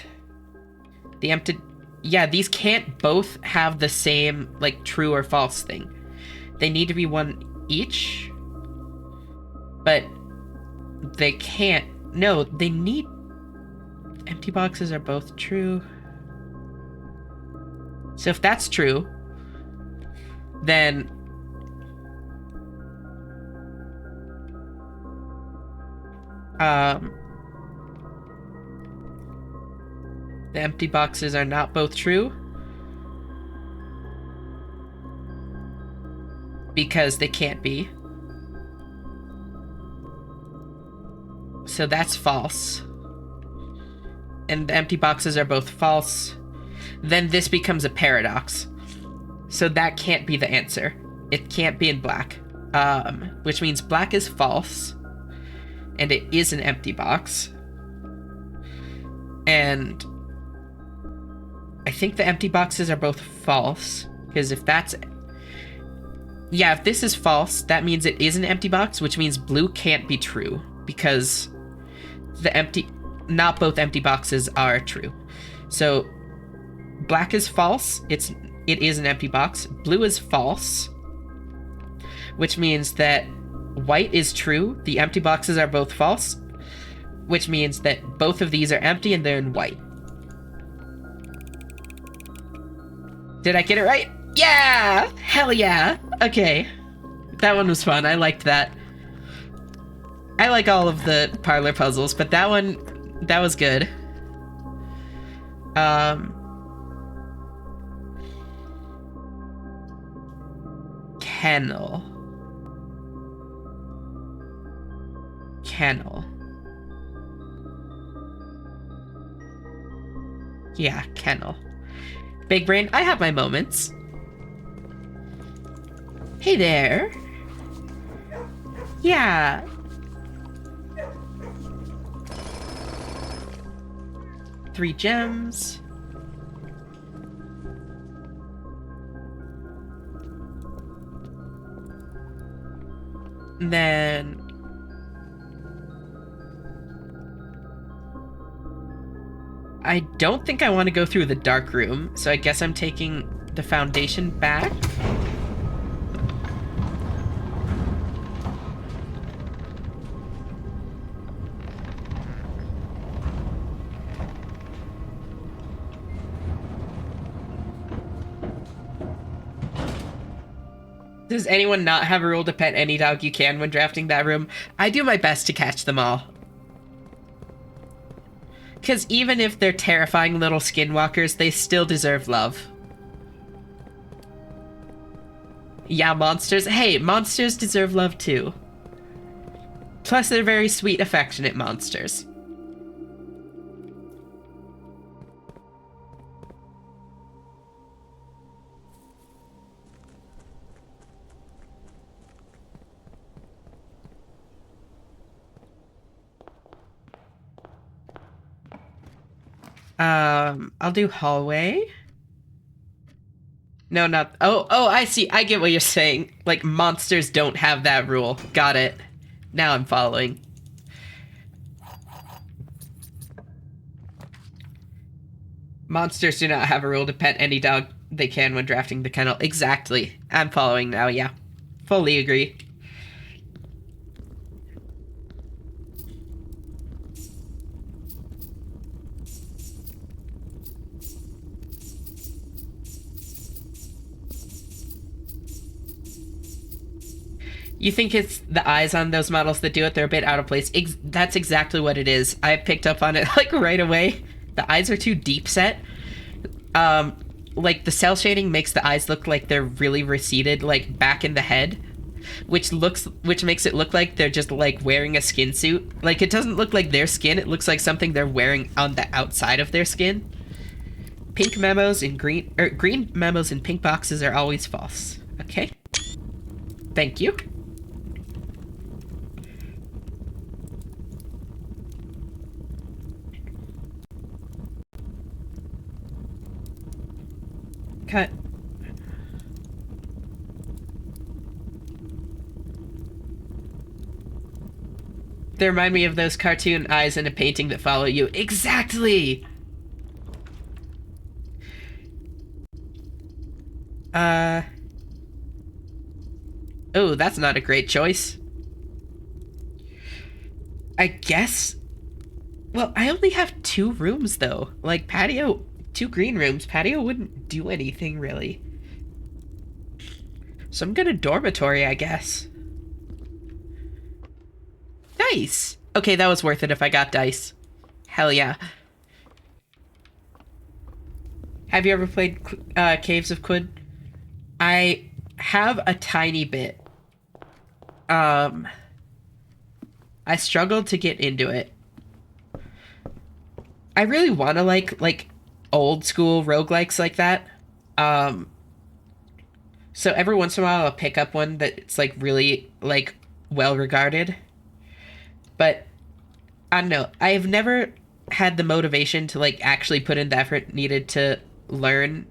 the empty... Yeah, these can't both have the same, like, true or false thing. They need to be one each. But they can't... No, they need... Empty boxes are both true. So if that's true, then... The empty boxes are not both true. Because they can't be. So that's false. And the empty boxes are both false. Then this becomes a paradox. So that can't be the answer. It can't be in black. Which means black is false. And it is an empty box. And I think the empty boxes are both false. Because if that's... Yeah, if this is false, that means it is an empty box, which means blue can't be true. Because the empty... Not both empty boxes are true. So black is false. It is an empty box. Blue is false. Which means that white is true. The empty boxes are both false. Which means that both of these are empty and they're in white. Did I get it right? Yeah! Hell yeah! Okay. That one was fun. I liked that. I like all of the parlor puzzles, but that one, that was good. Kennel. Yeah, kennel. Big brain, I have my moments. Hey there. Yeah. Three gems. And then... I don't think I want to go through the dark room, so I guess I'm taking the foundation back. Does anyone not have a rule to pet any dog you can when drafting that room? I do my best to catch them all. Because even if they're terrifying little skinwalkers, they still deserve love. Yeah, monsters. Hey, monsters deserve love too. Plus, they're very sweet, affectionate monsters. I'll do hallway. No, not... Oh, I see. I get what you're saying. Like, monsters don't have that rule. Got it. Now I'm following. Monsters do not have a rule to pet any dog they can when drafting the kennel. Exactly. I'm following now, yeah. Fully agree. You think it's the eyes on those models that do it? They're a bit out of place. That's exactly what it is. I picked up on it, like, right away. The eyes are too deep set. Like, the cell shading makes the eyes look like they're really receded, like, back in the head. Which makes it look like they're just, like, wearing a skin suit. Like, it doesn't look like their skin. It looks like something they're wearing on the outside of their skin. Pink memos in green... green memos in pink boxes are always false. Okay. Thank you. Cut. They remind me of those cartoon eyes in a painting that follow you. Exactly! Oh, that's not a great choice. I guess... Well, I only have 2 rooms, though. Like, patio... 2 green rooms. Patio wouldn't do anything, really. So I'm gonna dormitory, I guess. Nice! Okay, that was worth it if I got dice. Hell yeah. Have you ever played Caves of Qud? I have a tiny bit. I struggled to get into it. I really want to like old school roguelikes like that. So every once in a while I'll pick up one that's like really like well regarded. But I don't know. I've never had the motivation to like actually put in the effort needed to learn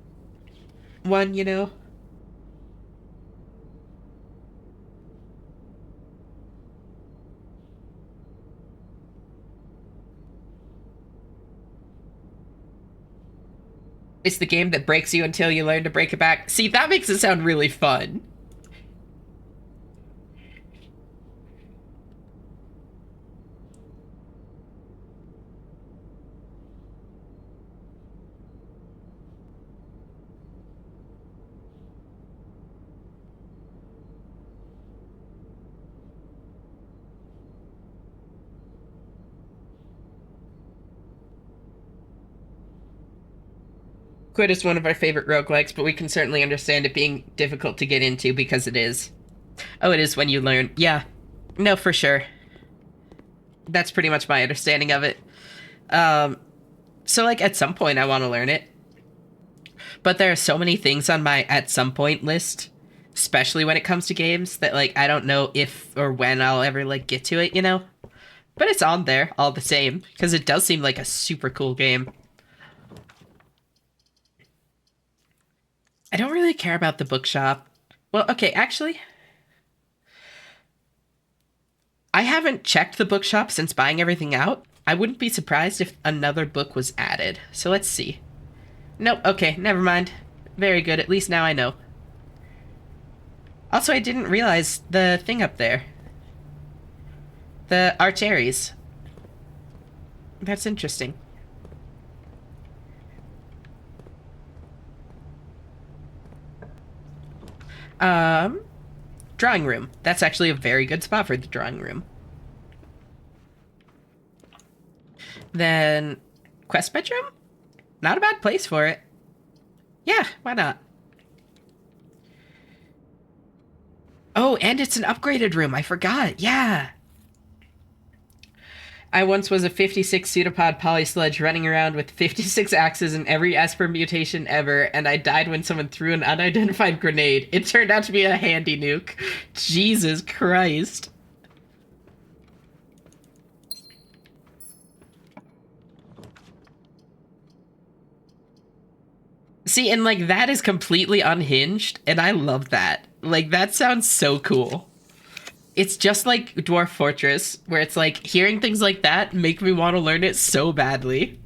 one, you know? It's the game that breaks you until you learn to break it back. See, that makes it sound really fun. Quid is one of our favorite roguelikes, but we can certainly understand it being difficult to get into because it is. Oh, it is when you learn. Yeah. No, for sure. That's pretty much my understanding of it. So, like, at some point I want to learn it. But there are so many things on my at some point list, especially when it comes to games, that, like, I don't know if or when I'll ever, like, get to it, you know? But it's on there all the same, because it does seem like a super cool game. I don't really care about the bookshop. Well, okay, actually, I haven't checked the bookshop since buying everything out. I wouldn't be surprised if another book was added. So let's see. Nope, okay, never mind. Very good, at least now I know. Also, I didn't realize the thing up there. The Archeries. That's interesting. drawing room. That's actually a very good spot for the drawing room. Then, quest bedroom? Not a bad place for it. Yeah, why not? Oh, and it's an upgraded room. I forgot. Yeah. I once was a 56 pseudopod polysledge running around with 56 axes in every Esper mutation ever, and I died when someone threw an unidentified grenade. It turned out to be a handy nuke. Jesus Christ. See, and like that is completely unhinged, and I love that. Like that sounds so cool. It's just like Dwarf Fortress, where it's like hearing things like that make me want to learn it so badly.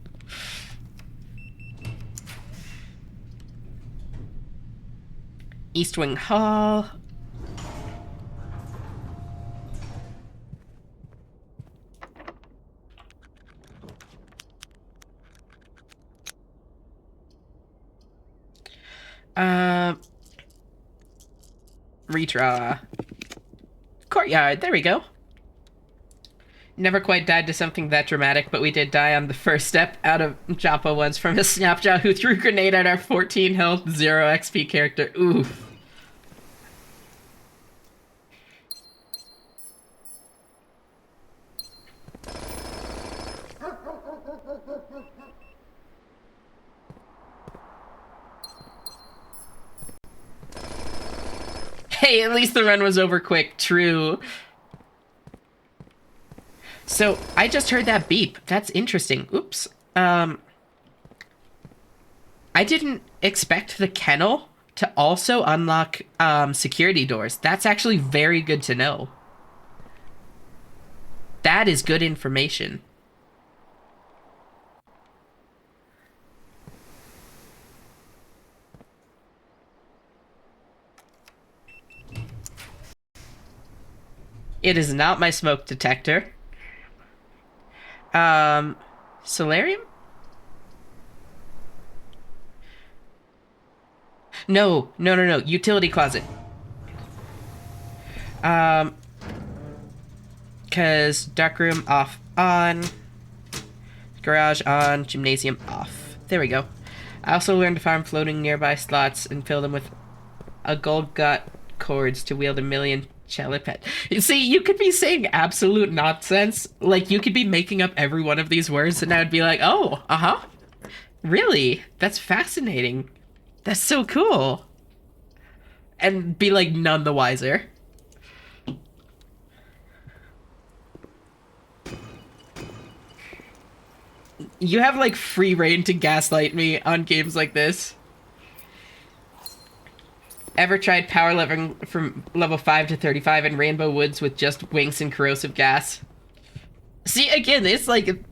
East Wing Hall. Redraw. Courtyard, there we go. Never quite died to something that dramatic, but we did die on the first step out of Joppa once from a Snapjaw who threw a grenade at our 14 health, 0 XP character. Oof. Hey, at least the run was over quick. True. So, I just heard that beep. That's interesting. Oops. I didn't expect the kennel to also unlock security doors. That's actually very good to know. That is good information. It is not my smoke detector. Solarium? No. Utility closet. Cause darkroom off, on. Garage on, gymnasium off. There we go. I also learned to farm floating nearby slots and fill them with a gold gut cords to wield a million Chalipet. You see, you could be saying absolute nonsense. Like, you could be making up every one of these words, and I would be like, oh, uh-huh. Really? That's fascinating. That's so cool. And be, like, none the wiser. You have, like, free reign to gaslight me on games like this. Ever tried power leveling from level 5 to 35 in Rainbow Woods with just winks and corrosive gas? See, again, it's like...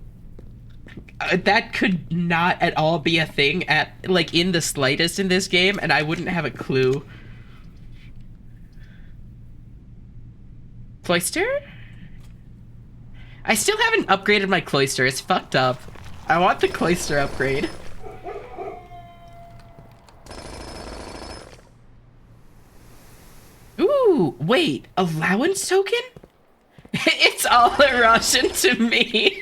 that could not at all be a thing at, like, in the slightest in this game, and I wouldn't have a clue. Cloister? I still haven't upgraded my cloister. It's fucked up. I want the cloister upgrade. Ooh, wait, allowance token? It's all a Russian to me.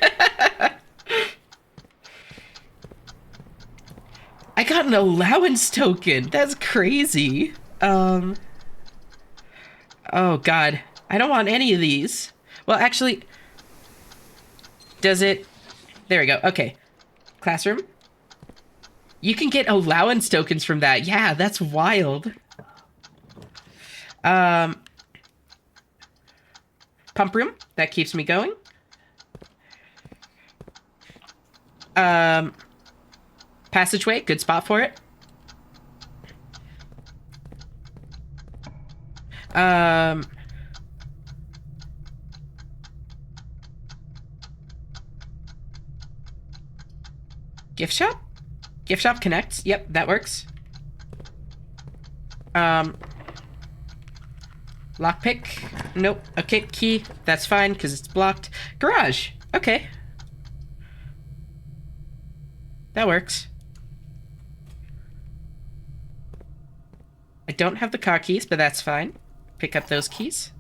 I got an allowance token. That's crazy. Oh god. I don't want any of these. Well, actually, does it? There we go. Okay. Classroom. You can get allowance tokens from that. Yeah, that's wild. Pump room, that keeps me going. Passageway, good spot for it. Gift shop? Gift shop connects. Yep, that works. Lockpick? Nope. Okay, key. That's fine, because it's blocked. Garage. Okay. That works. I don't have the car keys, but that's fine. pick up those keys.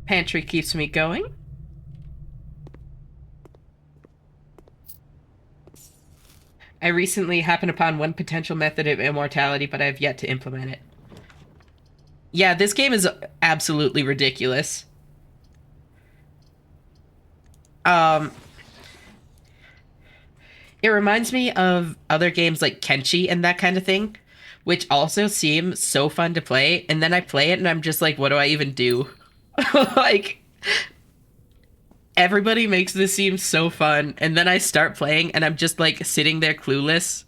Pantry keeps me going. I recently happened upon one potential method of immortality, but I have yet to implement it. Yeah, this game is absolutely ridiculous. It reminds me of other games like Kenshi and that kind of thing, which also seem so fun to play, and then I play it and I'm just like, what do I even do? Like, everybody makes this seem so fun, and then I start playing and I'm just like sitting there clueless.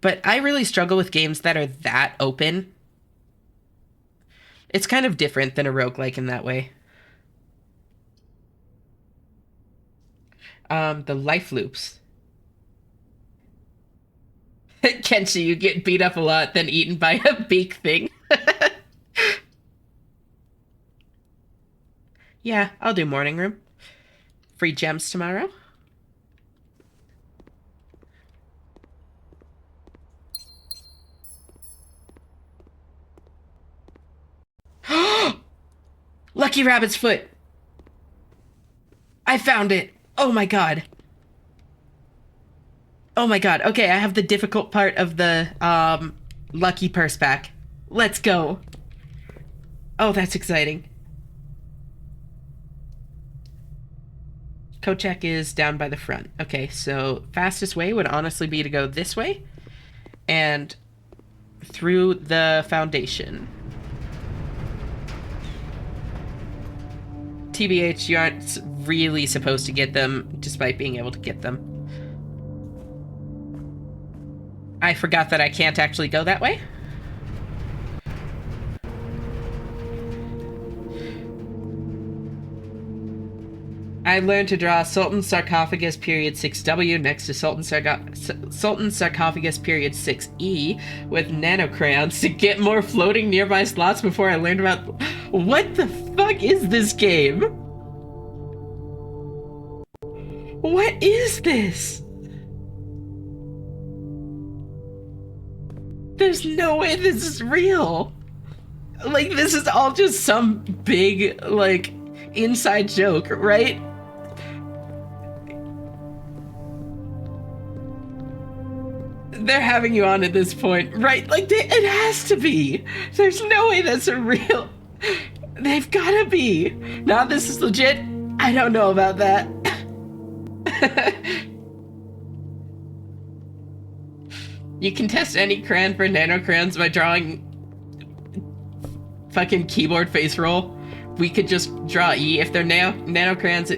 But I really struggle with games that are that open. It's kind of different than a roguelike in that way. The life loops. Kenshi, you get beat up a lot, then eaten by a beak thing. Yeah, I'll do morning room. Free gems tomorrow. Lucky Rabbit's foot! I found it! Oh my god. Oh my god. Okay, I have the difficult part of the, lucky purse back. Let's go. Oh, that's exciting. Kochek is down by the front. Okay, so fastest way would honestly be to go this way and through the foundation. TBH, you aren't really supposed to get them, despite being able to get them. I forgot that I can't actually go that way. I learned to draw Sultan Sarcophagus period 6W next to Sultan Sarcophagus period 6E with nanocrayons to get more floating nearby slots before I learned about... What the fuck is this game? What is this? There's no way this is real. Like, this is all just some big, like, inside joke, right? They're having you on at this point, right? Like, it has to be. There's no way that's a real... They've gotta be. Now this is legit. I don't know about that. You can test any crayon for nanocrayons by drawing fucking keyboard face roll. We could just draw E. If they're nanocrayons,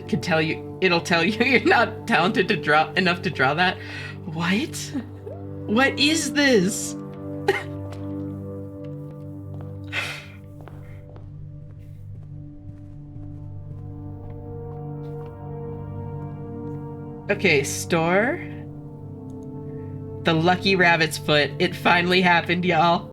it'll tell you you're not talented to draw enough to draw that. What? What is this? Okay, store. The Lucky Rabbit's foot. It finally happened, y'all.